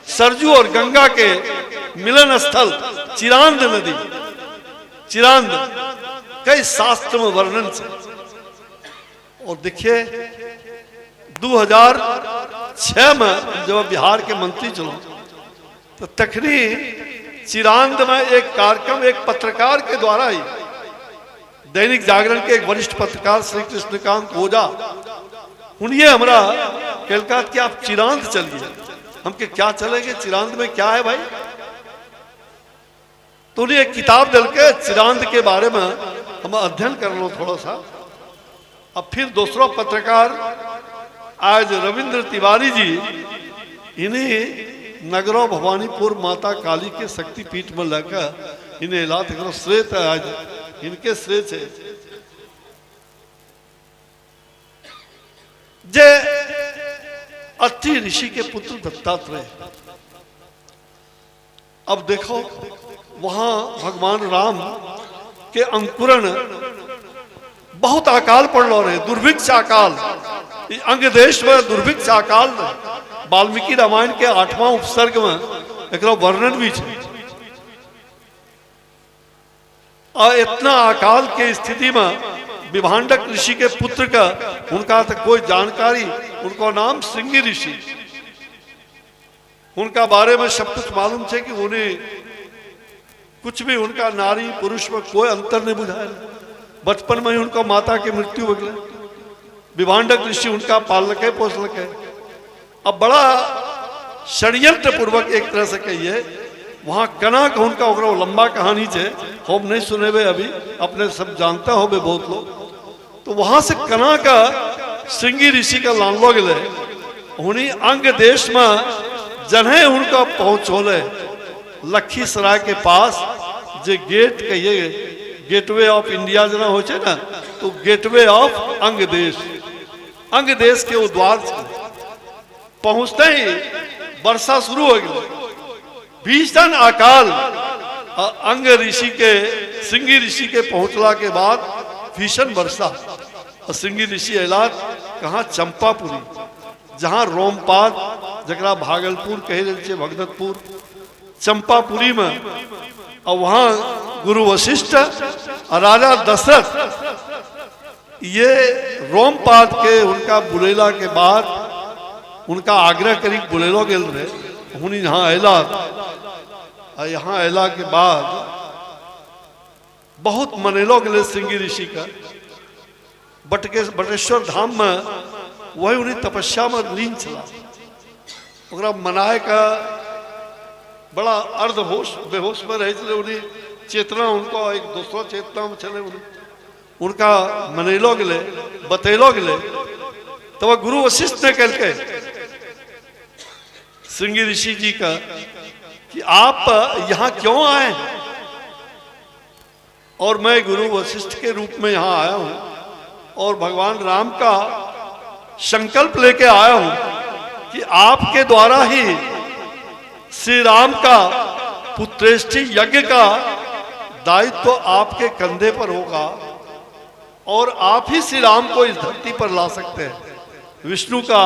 सरजू और गंगा के मिलन स्थल चिरांद नदी, चिरांद कई शास्त्र में वर्णन से। और देखिए 2006 में जब बिहार के मंत्री चलो, तो तखनी चिरांद में एक कार्यक्रम एक पत्रकार के द्वारा ही, दैनिक जागरण के एक वरिष्ठ पत्रकार श्री कृष्णकांत ओझा, उन्हें हमरा कहलका कि आप चिरांद चलिए। हम के क्या चलेंगे, चिरांद में क्या है भाई? तो उन्हें एक किताब दिल के चिरांद के बारे में हम अध्ययन कर लो थोड़ा सा। अब फिर दूसरा पत्रकार आज रविंद्र तिवारी जी, इन्हीं नगरों भवानीपुर माता काली के शक्तिपीठ में लेकर इन्हें इलाज करो, श्रेय है आज इनके श्रेय है। जे अत्रि ऋषि के पुत्र दत्तात्रेय, अब देखो वहां भगवान राम के अंकुरण बहुत अकाल पड़ रहे, दुर्भिक्ष अकाल, अंग देश में दुर्भिक्ष अकाल। वाल्मीकि रामायण के 8वां उपसर्ग में एक वर्णन भी है। और इतना अकाल के स्थिति में विभांडक ऋषि के पुत्र का उनका तो कोई जानकारी, उनका नाम श्रृंगी ऋषि, उनका बारे में सब कुछ मालूम है कि उन्हें कुछ भी उनका नारी पुरुष में कोई अंतर नहीं बुझाया। बचपन में ही उनका माता की मृत्यु हो गई, विभांडक ऋषि उनका पालक है, पोषक है। अब बड़ा षड्यंत्र पूर्वक एक तरह से कहिए, वहां कना का उनका लंबा कहानी है, हम नहीं सुने हुए अभी, अपने सब जानता हो बे बहुत लोग। तो वहां से कना का श्रृंगी ऋषि का लानलो गए, उन्हीं अंग देश में जन्हे उनका पहुंच होले लखीसराय के पास, जे गेट कहिए गेटवे ऑफ इंडिया जना हो ना, तो गेटवे ऑफ अंग देश के वो द्वार पहुंचते ही वर्षा शुरू हो गई, भीषण अकाल। अंग ऋषि के श्रृंगी ऋषि के पहुंचला के बाद भीषण वर्षा, और सिंगी ऋषि अयलात कहाँ चंपापुरी, जहाँ रोमपाद जकरा भागलपुर कहे जाए भगदत्तपुर, चंपापुरी में। और वहाँ गुरु वशिष्ठ और राजा दशरथ ये रोमपाद के उनका बुलेला के बाद उनका आग्रह करी बुलेलो गेल रहे हुनी यहाँ अयला। यहाँ अयला के बाद बहुत मनेलो गए सिंगी ऋषि का बटेश्वर धाम में, वही उन्हें तपस्या में लीन चला। ओकरा मनाए का बड़ा अर्धहोश बेहोश में रहे चले, उन्हें चेतना उनको एक दूसरा चेतना में चले, उनका मनेलो गले बतेलो गले। तो वह गुरु वशिष्ठ ने कह के सिंगी ऋषि जी का कि आप यहाँ क्यों आए, और मैं गुरु वशिष्ठ के रूप में यहाँ आया हूँ और भगवान राम का संकल्प लेके आया हूँ कि आपके द्वारा ही श्री राम का पुत्रेष्टि यज्ञ का दायित्व तो आपके कंधे पर होगा और आप ही श्री राम को इस धरती पर ला सकते हैं। विष्णु का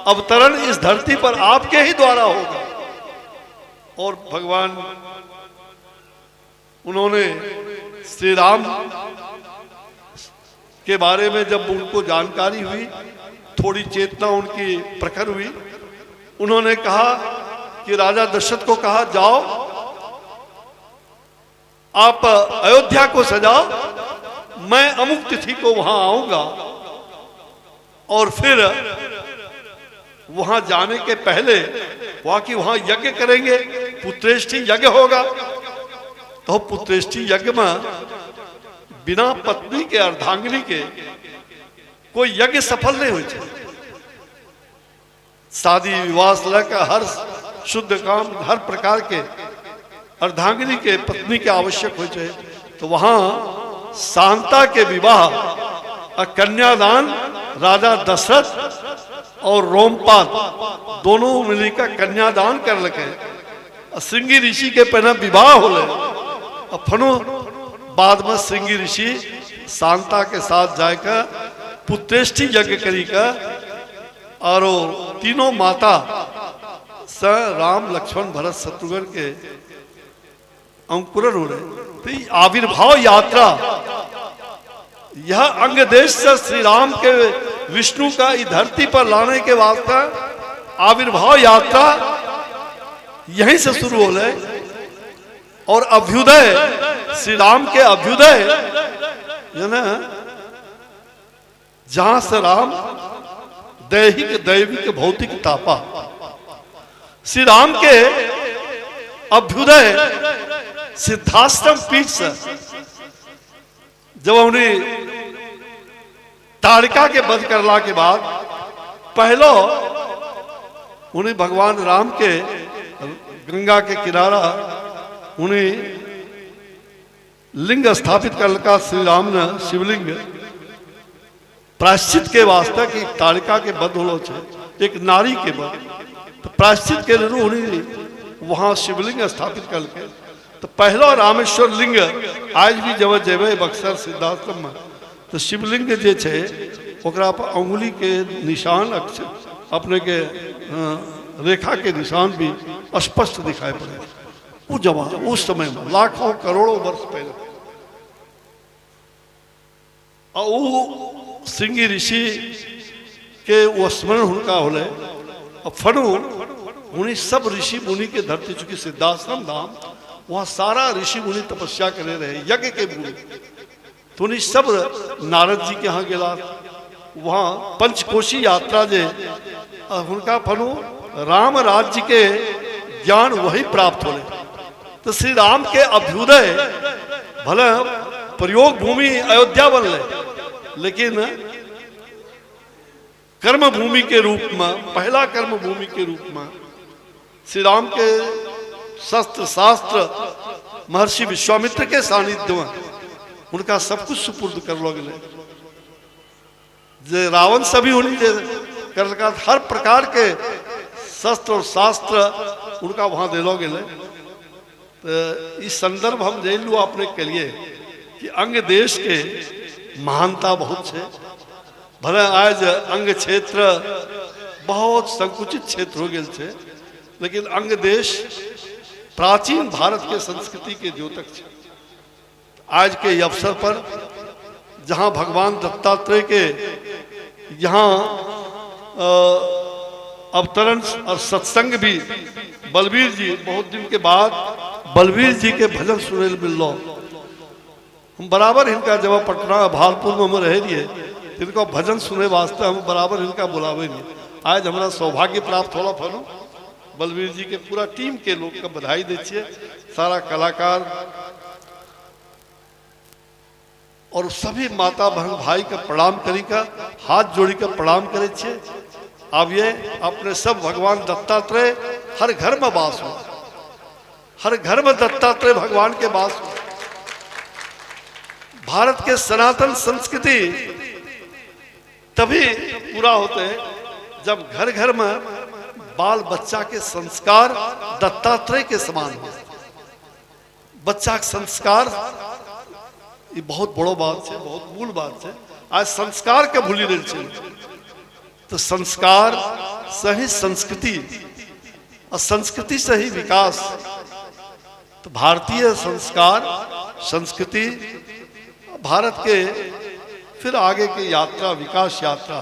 अवतरण इस धरती पर आपके ही द्वारा होगा। और भगवान उन्होंने श्री राम के बारे में जब उनको जानकारी हुई, थोड़ी चेतना उनकी प्रखर हुई, उन्होंने कहा कि राजा दशरथ को कहा जाओ आप अयोध्या को सजाओ, मैं अमुक तिथि को वहां आऊंगा और फिर वहां जाने के पहले वहां यज्ञ करेंगे, पुत्रेष्टि यज्ञ होगा। तो पुत्रेष्टि यज्ञ में बिना पत्नी के अर्धांगिनी के कोई यज्ञ सफल नहीं हो। शादी विवाह का हर शुद्ध काम हर प्रकार के अर्धांगिनी के पत्नी के आवश्यक हो जाए। तो वहां शांता के विवाह और कन्यादान राजा दशरथ और रोमपाद दोनों मिलकर कन्यादान कर लगे। सिंगी ऋषि के पहले विवाह हो ले और फनो बाद में सिंगी ऋषि शांता के साथ जाकर पुत्रेष्टि यज्ञ करी का और तीनों माता स राम लक्ष्मण भरत शत्रुघ्न के अंकुरण हो रहे। तो आविर्भाव यात्रा यह अंग देश से श्री राम के विष्णु का इस धरती पर लाने के वास्ते आविर्भाव यात्रा यहीं से शुरू हो रहे। और अभ्युदय श्री राम के अभ्युदय ना जहां से राम दैहिक दैविक भौतिक तापा, श्री राम के अभ्युदय सिद्धाश्रम पीठ से जब उन्हें ताड़िका के वध करला के बाद पहलो उन्हें भगवान राम के गंगा के किनारा उन्हें लिंग स्थापित करलका श्री राम ने शिवलिंग प्रायश्चित के वास्ते कि ताड़िका के वध होलो छे एक नारी के वध। तो प्रायश्चित के लिए उन्हें वहां शिवलिंग स्थापित करके तो पहला रामेश्वर लिंग आज भी जब जेबे बक्सर सिद्धाश्रम में तो शिवलिंग जे छे ओकरा पर अंगुली के निशान अक्षर अपने के रेखा के निशान भी स्पष्ट दिखाई पड़े। उस जमाना उस समय में लाखों करोड़ों वर्ष पहले और वो सिंगी ऋषि के वो स्मरण उनका होले और फनु उन्हीं सब ऋषि मुनि के धरती चुकी सिद्धाश्रम धाम वहां सारा ऋषि मुनि तपस्या करे रहे यज्ञ के मुनि। तो उन्हीं सब नारद जी के यहाँ गेला वहां पंचकोशी यात्रा जे उनका फनु राम राज्य के ज्ञान वही प्राप्त होले। तो श्री राम के अभ्युदय भले प्रयोग भूमि अयोध्या बनले लेकिन कर्म भूमि के रूप में पहला कर्म भूमि के रूप में श्री राम के शस्त्र शास्त्र महर्षि विश्वामित्र के सानिध्य में उनका सब कुछ सुपुर्द कर लो गए। रावण सभी उन्हीं कर हर प्रकार के शस्त्र और शास्त्र उनका वहां दे लो गए। तो इस संदर्भ हम जे लू आपने के लिए कि अंग देश के महानता बहुत है भले आज अंग क्षेत्र बहुत संकुचित क्षेत्र हो गए थे, लेकिन अंग देश प्राचीन भारत के संस्कृति के द्योतक थे। आज के अवसर पर जहां भगवान दत्तात्रेय के यहाँ अवतरण और सत्संग भी, बलबीर जी बहुत दिन के बाद बलबीर जी के भजन सुने मिल लो। हम बराबर इनका जब पटना भालपुर में हम रह रही इनका भजन सुने वास्ते हम बराबर इनका बुलावे नहीं। आज हमारा सौभाग्य प्राप्त होला फनो बलबीर जी के पूरा टीम के लोग का बधाई दीजिए, सारा कलाकार और सभी माता बहन भाई का प्रणाम करी का, हाथ जोड़ी का प्रणाम करे छे। अब ये अपने सब भगवान दत्तात्रेय हर घर में वास हो, हर घर में दत्तात्रेय भगवान के वास हो। भारत के सनातन संस्कृति तभी पूरा होते हैं जब घर घर में बाल बच्चा के संस्कार दत्तात्रेय के समान हो। बच्चा के संस्कार ये बहुत बड़ो बात है, बहुत मूल बात है। आज संस्कार के भूली रही चाहिए, तो संस्कार सही संस्कृति और संस्कृति से ही विकास। तो भारतीय संस्कार संस्कृति भारत के फिर आगे की यात्रा, विकास यात्रा,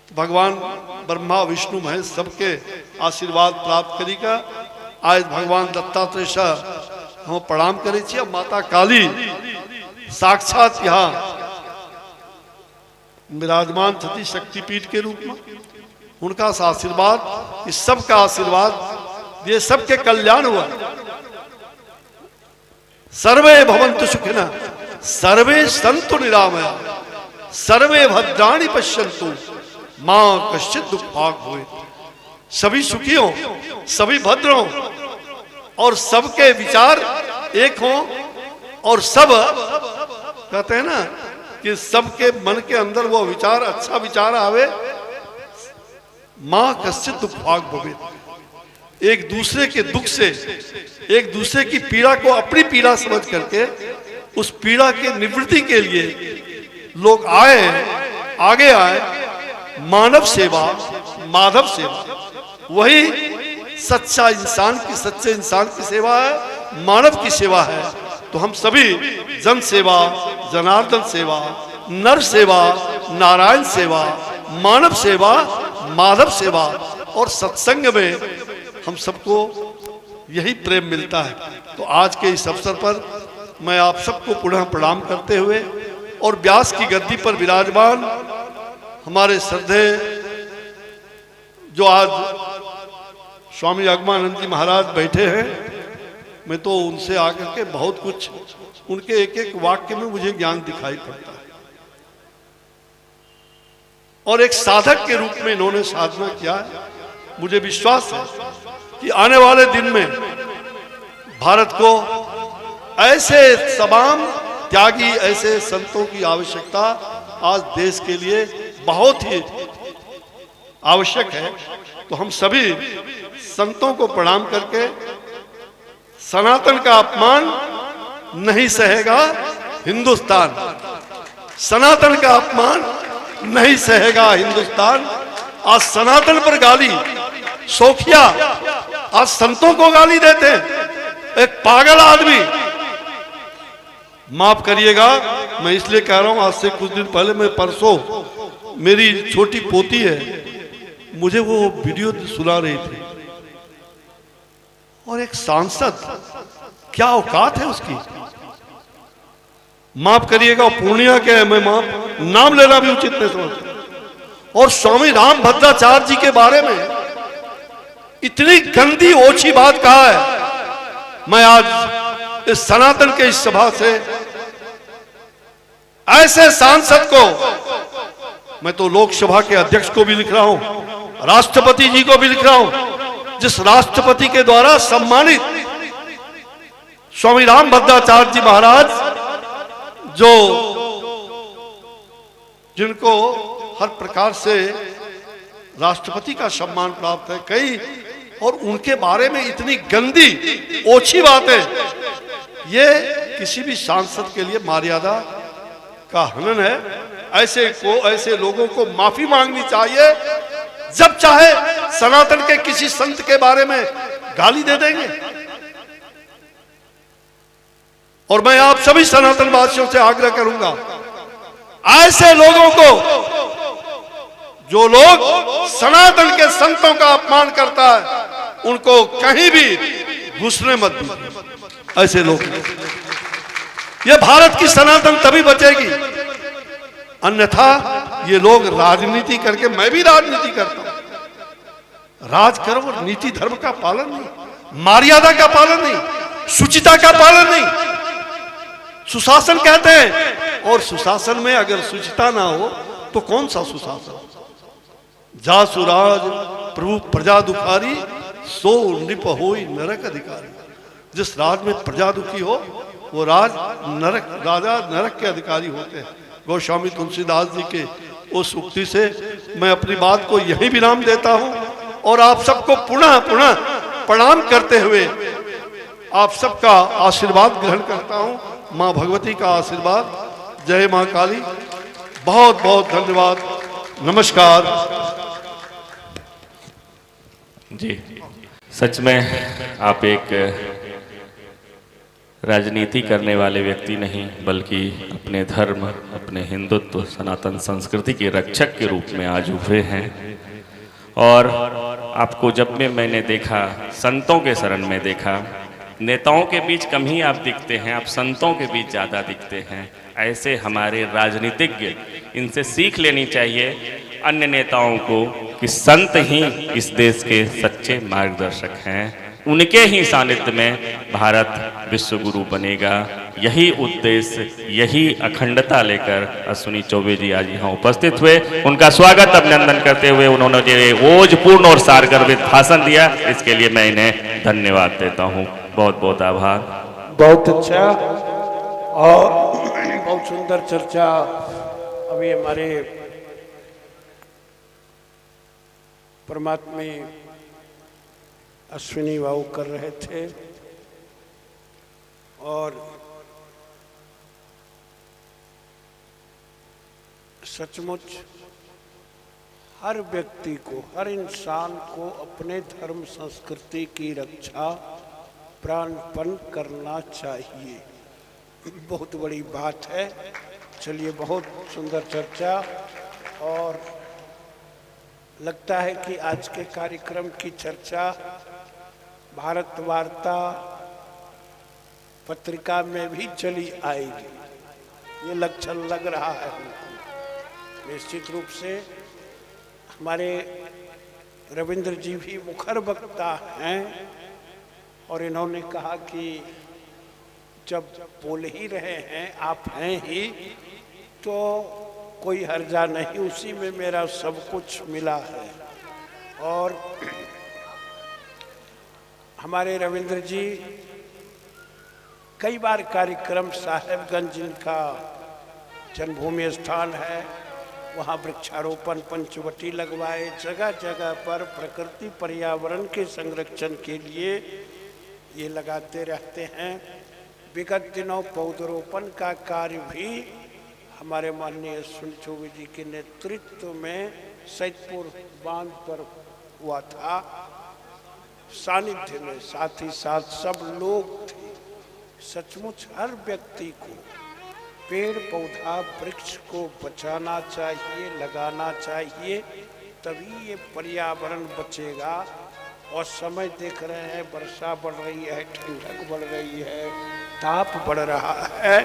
तो भगवान ब्रह्मा विष्णु महेश सबके आशीर्वाद प्राप्त करी का। आज भगवान दत्तात्रेय शाह हम प्रणाम करे छिए। माता काली साक्षात यहाँ विराजमान थी शक्तिपीठ के रूप में। उनका आशीर्वाद, इस सबका आशीर्वाद, ये सबके कल्याण हुआ। सर्वे भवन्तु सुखिनः सर्वे सन्तु निरामया सर्वे भद्राणि पश्यन्तु मां कश्चित् दुःखभाग् भवेत्। सभी सुखी हो, सभी भद्र हो और सबके विचार एक हो, और सब कहते हैं ना कि सबके मन के अंदर वो विचार, अच्छा विचार आवे। मां कश्चित् दुःखभाग् भवेत्। एक दूसरे के दुख से, एक दूसरे की पीड़ा को अपनी पीड़ा समझ करके उस पीड़ा के निवृत्ति के लिए लोग आए, आगे आए। मानव सेवा, माधव सेवा, वही सच्चा इंसान की, सच्चे इंसान की सेवा है, मानव की सेवा है। तो हम सभी जन सेवा, जनार्दन सेवा, नर सेवा, नारायण सेवा, मानव सेवा, माधव सेवा और सत्संग में हम सबको यही प्रेम मिलता है। तो आज के इस अवसर पर मैं आप सबको पुनः प्रणाम करते हुए और व्यास की गद्दी पर विराजमान हमारे श्रद्धेय जो आज स्वामी अगमानंद जी महाराज बैठे हैं, मैं तो उनसे आकर के बहुत कुछ, उनके एक एक वाक्य में मुझे ज्ञान दिखाई पड़ता है। और एक साधक के रूप में इन्होंने साधना किया है। मुझे विश्वास है कि आने वाले दिन में भारत को ऐसे तमाम त्यागी, ऐसे संतों की आवश्यकता आज देश के लिए बहुत ही आवश्यक है। तो हम सभी संतों को प्रणाम करके, सनातन का अपमान नहीं सहेगा हिंदुस्तान, सनातन का अपमान नहीं सहेगा हिंदुस्तान। आज सनातन पर गाली सोखिया, आज संतों को गाली देते हैं। एक पागल आदमी, माफ करिएगा मैं इसलिए कह रहा हूं, आज से कुछ दिन पहले, मैं परसों, मेरी छोटी पोती है, मुझे वो वीडियो सुना रही थी। और एक सांसद, क्या औकात है उसकी, माफ करिएगा पूर्णिया के, मैं माफ नाम लेना भी उचित नहीं समझता। और स्वामी राम भद्राचार्य जी के बारे में इतनी गंदी ओछी बात कहा है। मैं आज इस सनातन के इस सभा से ऐसे सांसद को, मैं तो लोकसभा के अध्यक्ष को भी लिख रहा हूं, राष्ट्रपति जी को भी लिख रहा हूं, जिस राष्ट्रपति के द्वारा सम्मानित स्वामी राम भद्राचार्य जी महाराज, जो जिनको हर प्रकार से राष्ट्रपति का सम्मान प्राप्त है, कई, और उनके बारे में इतनी गंदी ओछी बातें, ये किसी भी सांसद के लिए मर्यादा का हनन है। ऐसे लोगों को माफी मांगनी चाहिए। जब चाहे सनातन के किसी संत के बारे में गाली दे देंगे। और मैं आप सभी सनातन वासियों से आग्रह करूंगा, ऐसे लोगों को, जो लोग सनातन के संतों का अपमान करता है, उनको कहीं भी घुसने मत दीजिए। ऐसे लोग, ये भारत की सनातन तभी बचेगी, अन्यथा ये लोग राजनीति करके, मैं भी राजनीति करता हूं, राज करो और नीति धर्म का पालन नहीं, मर्यादा का पालन नहीं, शुचिता का पालन नहीं, सुशासन कहते हैं। और सुशासन में अगर शुचिता ना हो तो कौन सा सुशासन? जा सुराज प्रभु प्रजा दुखारी, सो निप होई नरक अधिकारी। जिस राज में प्रजा दुखी हो वो राज नरक, राजा नरक के अधिकारी होते हैं। गोस्वामी तुलसीदास जी के उस उक्ति से मैं अपनी बात को यही विराम देता हूं और आप सबको पुनः पुनः प्रणाम करते हुए आप सबका आशीर्वाद ग्रहण करता हूं। मां भगवती का आशीर्वाद। जय मां काली। बहुत बहुत धन्यवाद। नमस्कार। जी, सच में आप एक राजनीति करने वाले व्यक्ति नहीं, बल्कि अपने धर्म, अपने हिंदुत्व, सनातन संस्कृति के रक्षक के रूप में आज उभरे हैं। और आपको जब भी मैंने देखा, संतों के शरण में देखा, नेताओं के बीच कम ही आप दिखते हैं, आप संतों के बीच ज़्यादा दिखते हैं। ऐसे हमारे राजनीतिज्ञ, इनसे सीख लेनी चाहिए अन्य नेताओं को कि संत ही इस देश के सच्चे मार्गदर्शक हैं। उनके ही सानिध्य में भारत विश्व गुरु बनेगा। यही उद्देश्य, यही अखंडता लेकर अश्विनी चौबे जी आज यहाँ उपस्थित हुए। उनका स्वागत अभिनंदन करते हुए उन्होंने जो ओजपूर्ण और सारगर्भित भाषण दिया, इसके लिए मैं इन्हें धन्यवाद देता हूँ। बहुत बहुत आभार। बहुत अच्छा और बहुत सुंदर चर्चा अभी हमारे परमात्मा अश्विनी बाबू कर रहे थे। और सचमुच हर व्यक्ति को, हर इंसान को अपने धर्म संस्कृति की रक्षा प्राणपण करना चाहिए। बहुत बड़ी बात है। चलिए, बहुत सुंदर चर्चा। और लगता है कि आज के कार्यक्रम की चर्चा भारत वार्ता पत्रिका में भी चली आएगी, ये लक्षण लग रहा है हमको। निश्चित रूप से हमारे रविंद्र जी भी मुखर वक्ता हैं और इन्होंने कहा कि जब बोल ही रहे हैं, आप हैं ही, तो कोई हर्जा नहीं, उसी में मेरा सब कुछ मिला है। और हमारे रविंद्र जी कई बार कार्यक्रम, साहेबगंज जिनका जन्मभूमि स्थान है, वहाँ वृक्षारोपण पंचवटी लगवाए, जगह जगह पर प्रकृति पर्यावरण के संरक्षण के लिए ये लगाते रहते हैं। विगत दिनों पौधरोपण का कार्य भी हमारे माननीय अश्विनी चौबे जी के नेतृत्व में सैदपुर बांध पर हुआ था, सानिध्य में, साथ ही साथ सब लोग थे। सचमुच हर व्यक्ति को पेड़ पौधा वृक्ष को बचाना चाहिए, लगाना चाहिए, तभी ये पर्यावरण बचेगा। और समय देख रहे हैं, वर्षा बढ़ रही है, ठंडक बढ़ रही है, ताप बढ़ रहा है,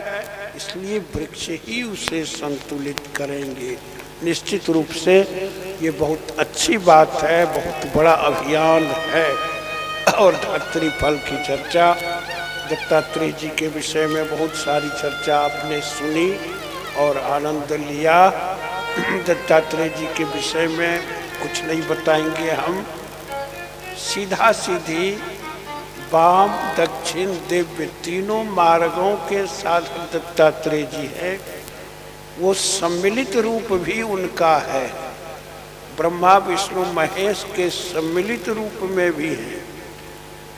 इसलिए वृक्ष ही उसे संतुलित करेंगे। निश्चित रूप से ये बहुत अच्छी बात है, बहुत बड़ा अभियान है। और धरती फल की चर्चा, दत्तात्रेय जी के विषय में बहुत सारी चर्चा आपने सुनी और आनंद लिया। दत्तात्रेय जी के विषय में कुछ नहीं बताएंगे हम, सीधा सीधी वाम दक्षिण दिव्य तीनों मार्गों के साधक दत्तात्रेय जी है। वो सम्मिलित रूप भी उनका है, ब्रह्मा विष्णु महेश के सम्मिलित रूप में भी है,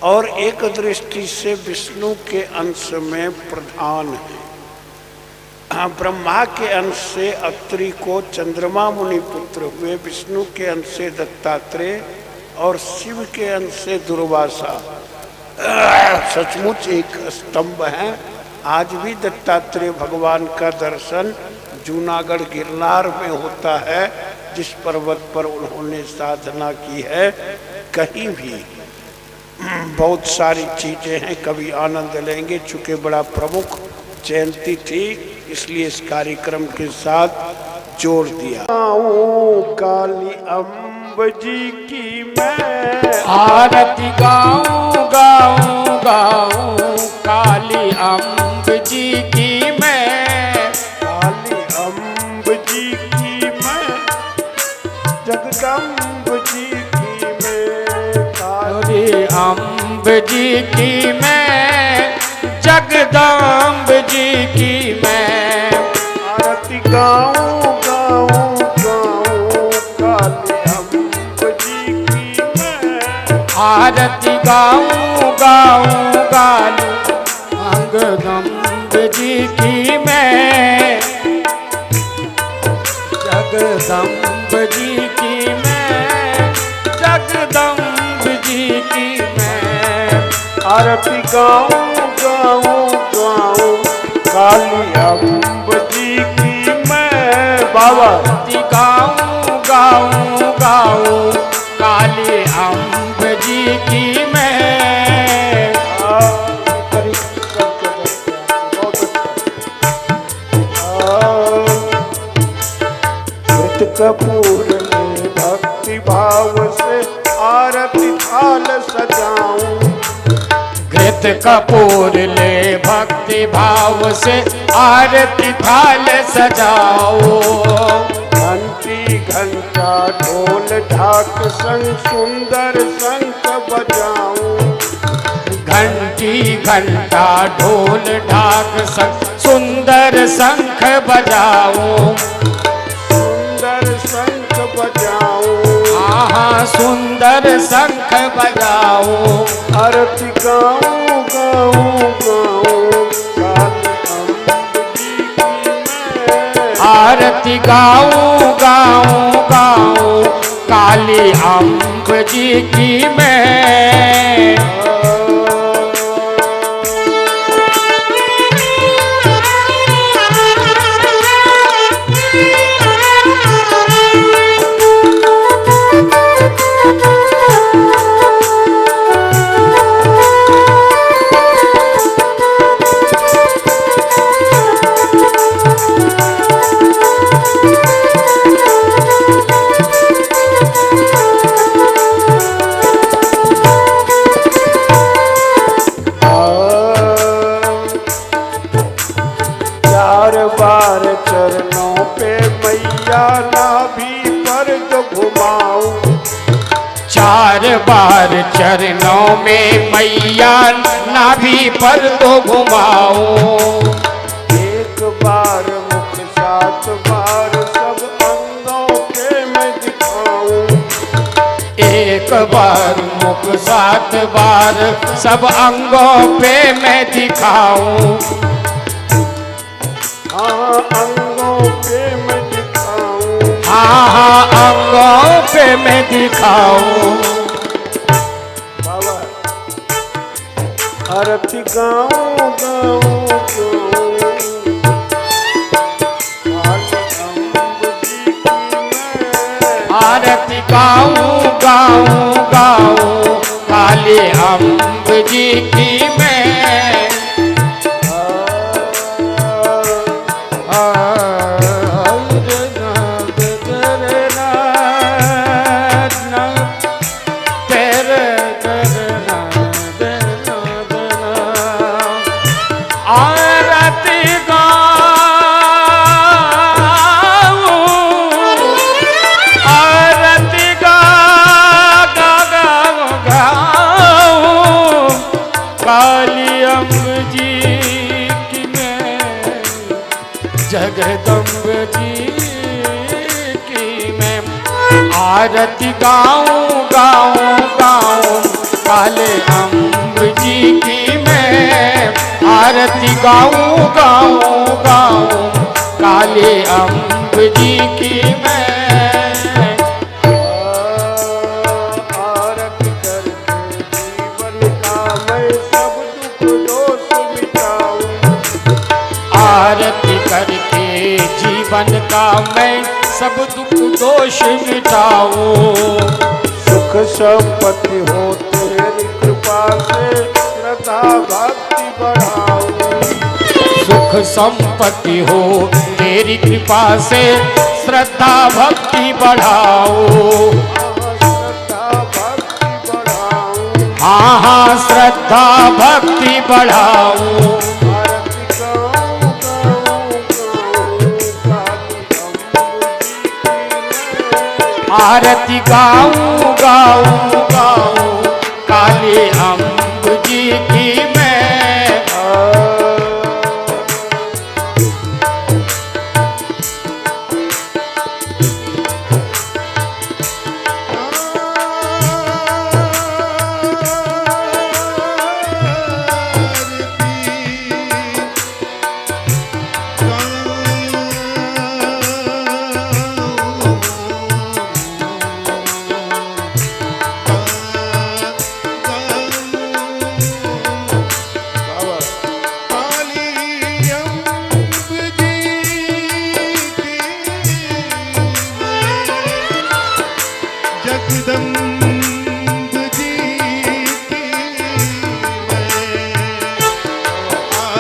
और एक दृष्टि से विष्णु के अंश में प्रधान है। ब्रह्मा के अंश से अत्रि को चंद्रमा मुनि पुत्र हुए, विष्णु के अंश से दत्तात्रेय और शिव के अंश से दुर्वासा। सचमुच एक स्तंभ है। आज भी दत्तात्रेय भगवान का दर्शन जूनागढ़ गिरनार में होता है, जिस पर्वत पर उन्होंने साधना की है। कहीं भी बहुत सारी चीजें हैं, कभी आनंद लेंगे। चूंकि बड़ा प्रमुख जयंती थी, इसलिए इस कार्यक्रम के साथ जोड़ दिया। काली अम्ब जी की मैं आरती गाऊं गाऊं गाऊं, काली अम्ब जी की मैं, काली अम्ब जी की मैं, जगदम्ब जी की मैं, काली अम्ब जी की मैं, जगदम्ब जी की मैं। आरती गाऊं गाऊं गाऊं, काली अम्ब जी की मैं, आरती गाऊं गाऊं गाऊं, जगदम्ब जी की मैं, जगदम्ब जी की मैं, जगदम्ब जी की मैं। आरती गाऊं गाऊं गाऊं, काली अम्ब जी की मैं। बाबा आरती गाऊं गाऊं गाऊं, काली अम्ब जी की मैं। घृत कपूर में भक्ति भाव से आरती थाल सजाऊं, घृत कपूर ले भक्ति भाव से आरती थाल सजाओ। घंटी घंटा ढोल ढाक संग सुंदर शंख बजाऊं, घंटी घंटा ढोल ढाक संग सुंदर शंख बजाओ, सुंदर शंख बजाऊं। हाँ सुंदर शंख बजाओ। आरती गाऊं गाऊं गाऊं, काली अम्ब जी की मैं। आरती गाऊं गाऊं गाऊं, काली अम्ब जी की मैं। बार चरणों पे मैया नाभि पर तो घुमाऊं, चार बार चरणों में मैया नाभि पर तो घुमाओ। एक बार मुख सात बार सब अंगों पे मैं दिखाऊं, एक बार मुख सात बार सब अंगों पे मैं दिखाऊं। हाँ अंगों पे मैं दिखाऊं, हाँ हाँ अंगों पे मैं दिखाऊं। बाबा आरती गाऊं गाऊं गाऊं, आरती गाऊं गाऊं गाऊं, काली अम्ब जी की मैं। जगदम्ब जी की मैं आरती गाऊं गाऊं गाऊं, काले अम्ब जी की मैं आरती गाऊं गाऊं गाऊं, काले अम्ब जी की मैं आरती करके जीवन का मैं सब दुख दोष मिटाऊं। आरती करके जीवन का मैं सब दुख दोष मिटाऊं। सुख संपत्ति हो तेरी कृपा से श्रद्धा भक्ति बढ़ाऊं। सुख संपत्ति हो तेरी कृपा से श्रद्धा भक्ति बढ़ाओ। श्रद्धा भक्ति बढ़ाऊं। हाँ हाँ श्रद्धा भक्ति बढ़ाओ। आरती गाऊं गाऊं गाऊं काली अम्ब जी की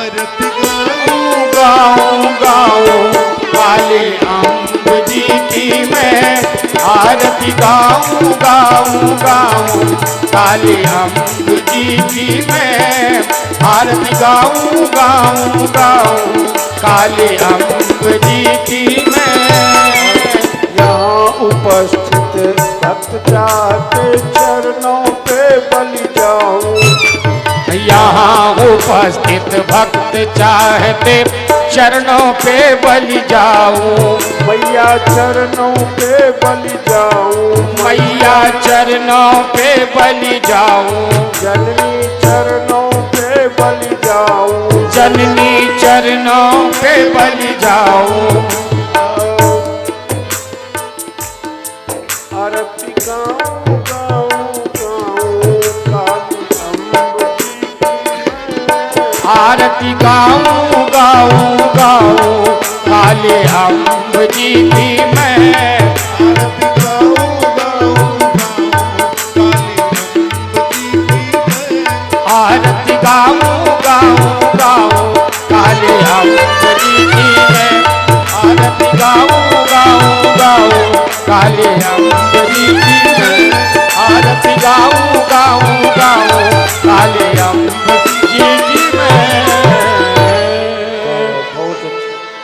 आरती गाऊं गाऊं गाऊं काले अम्ब जी की मैं गाऊं गाऊं काले अम्ब जी की मैं आरती गाऊं गाऊं गाऊं काले अम्ब जी की मैं आरती गाऊं गाऊं गाऊं काले अम्ब जी की मैं। यहाँ उपस्थित भक्त चाहते चरणों पे बलि जाऊं। यहाँ उपस्थित भक्त चाहते चरणों पे बलि जाऊं। मैया चरणों पे बलि जाऊं। मैया चरणों पे बलि जाऊं। जननी चरणों पे बलि जाऊं। जननी चरणों पे बलि जाऊं। आरती गाऊं गाऊं गाऊं काली अम्ब जी की मैं। आरती गाऊं गाऊं गाऊं काले अम्ब जी की मैं। आरती गाऊं गाऊं गाऊं काले अम्ब जी की मैं। आरती गाऊं गाऊं गाऊं काले अम्ब जी की मैं। आरती गाऊं गाऊं गाऊं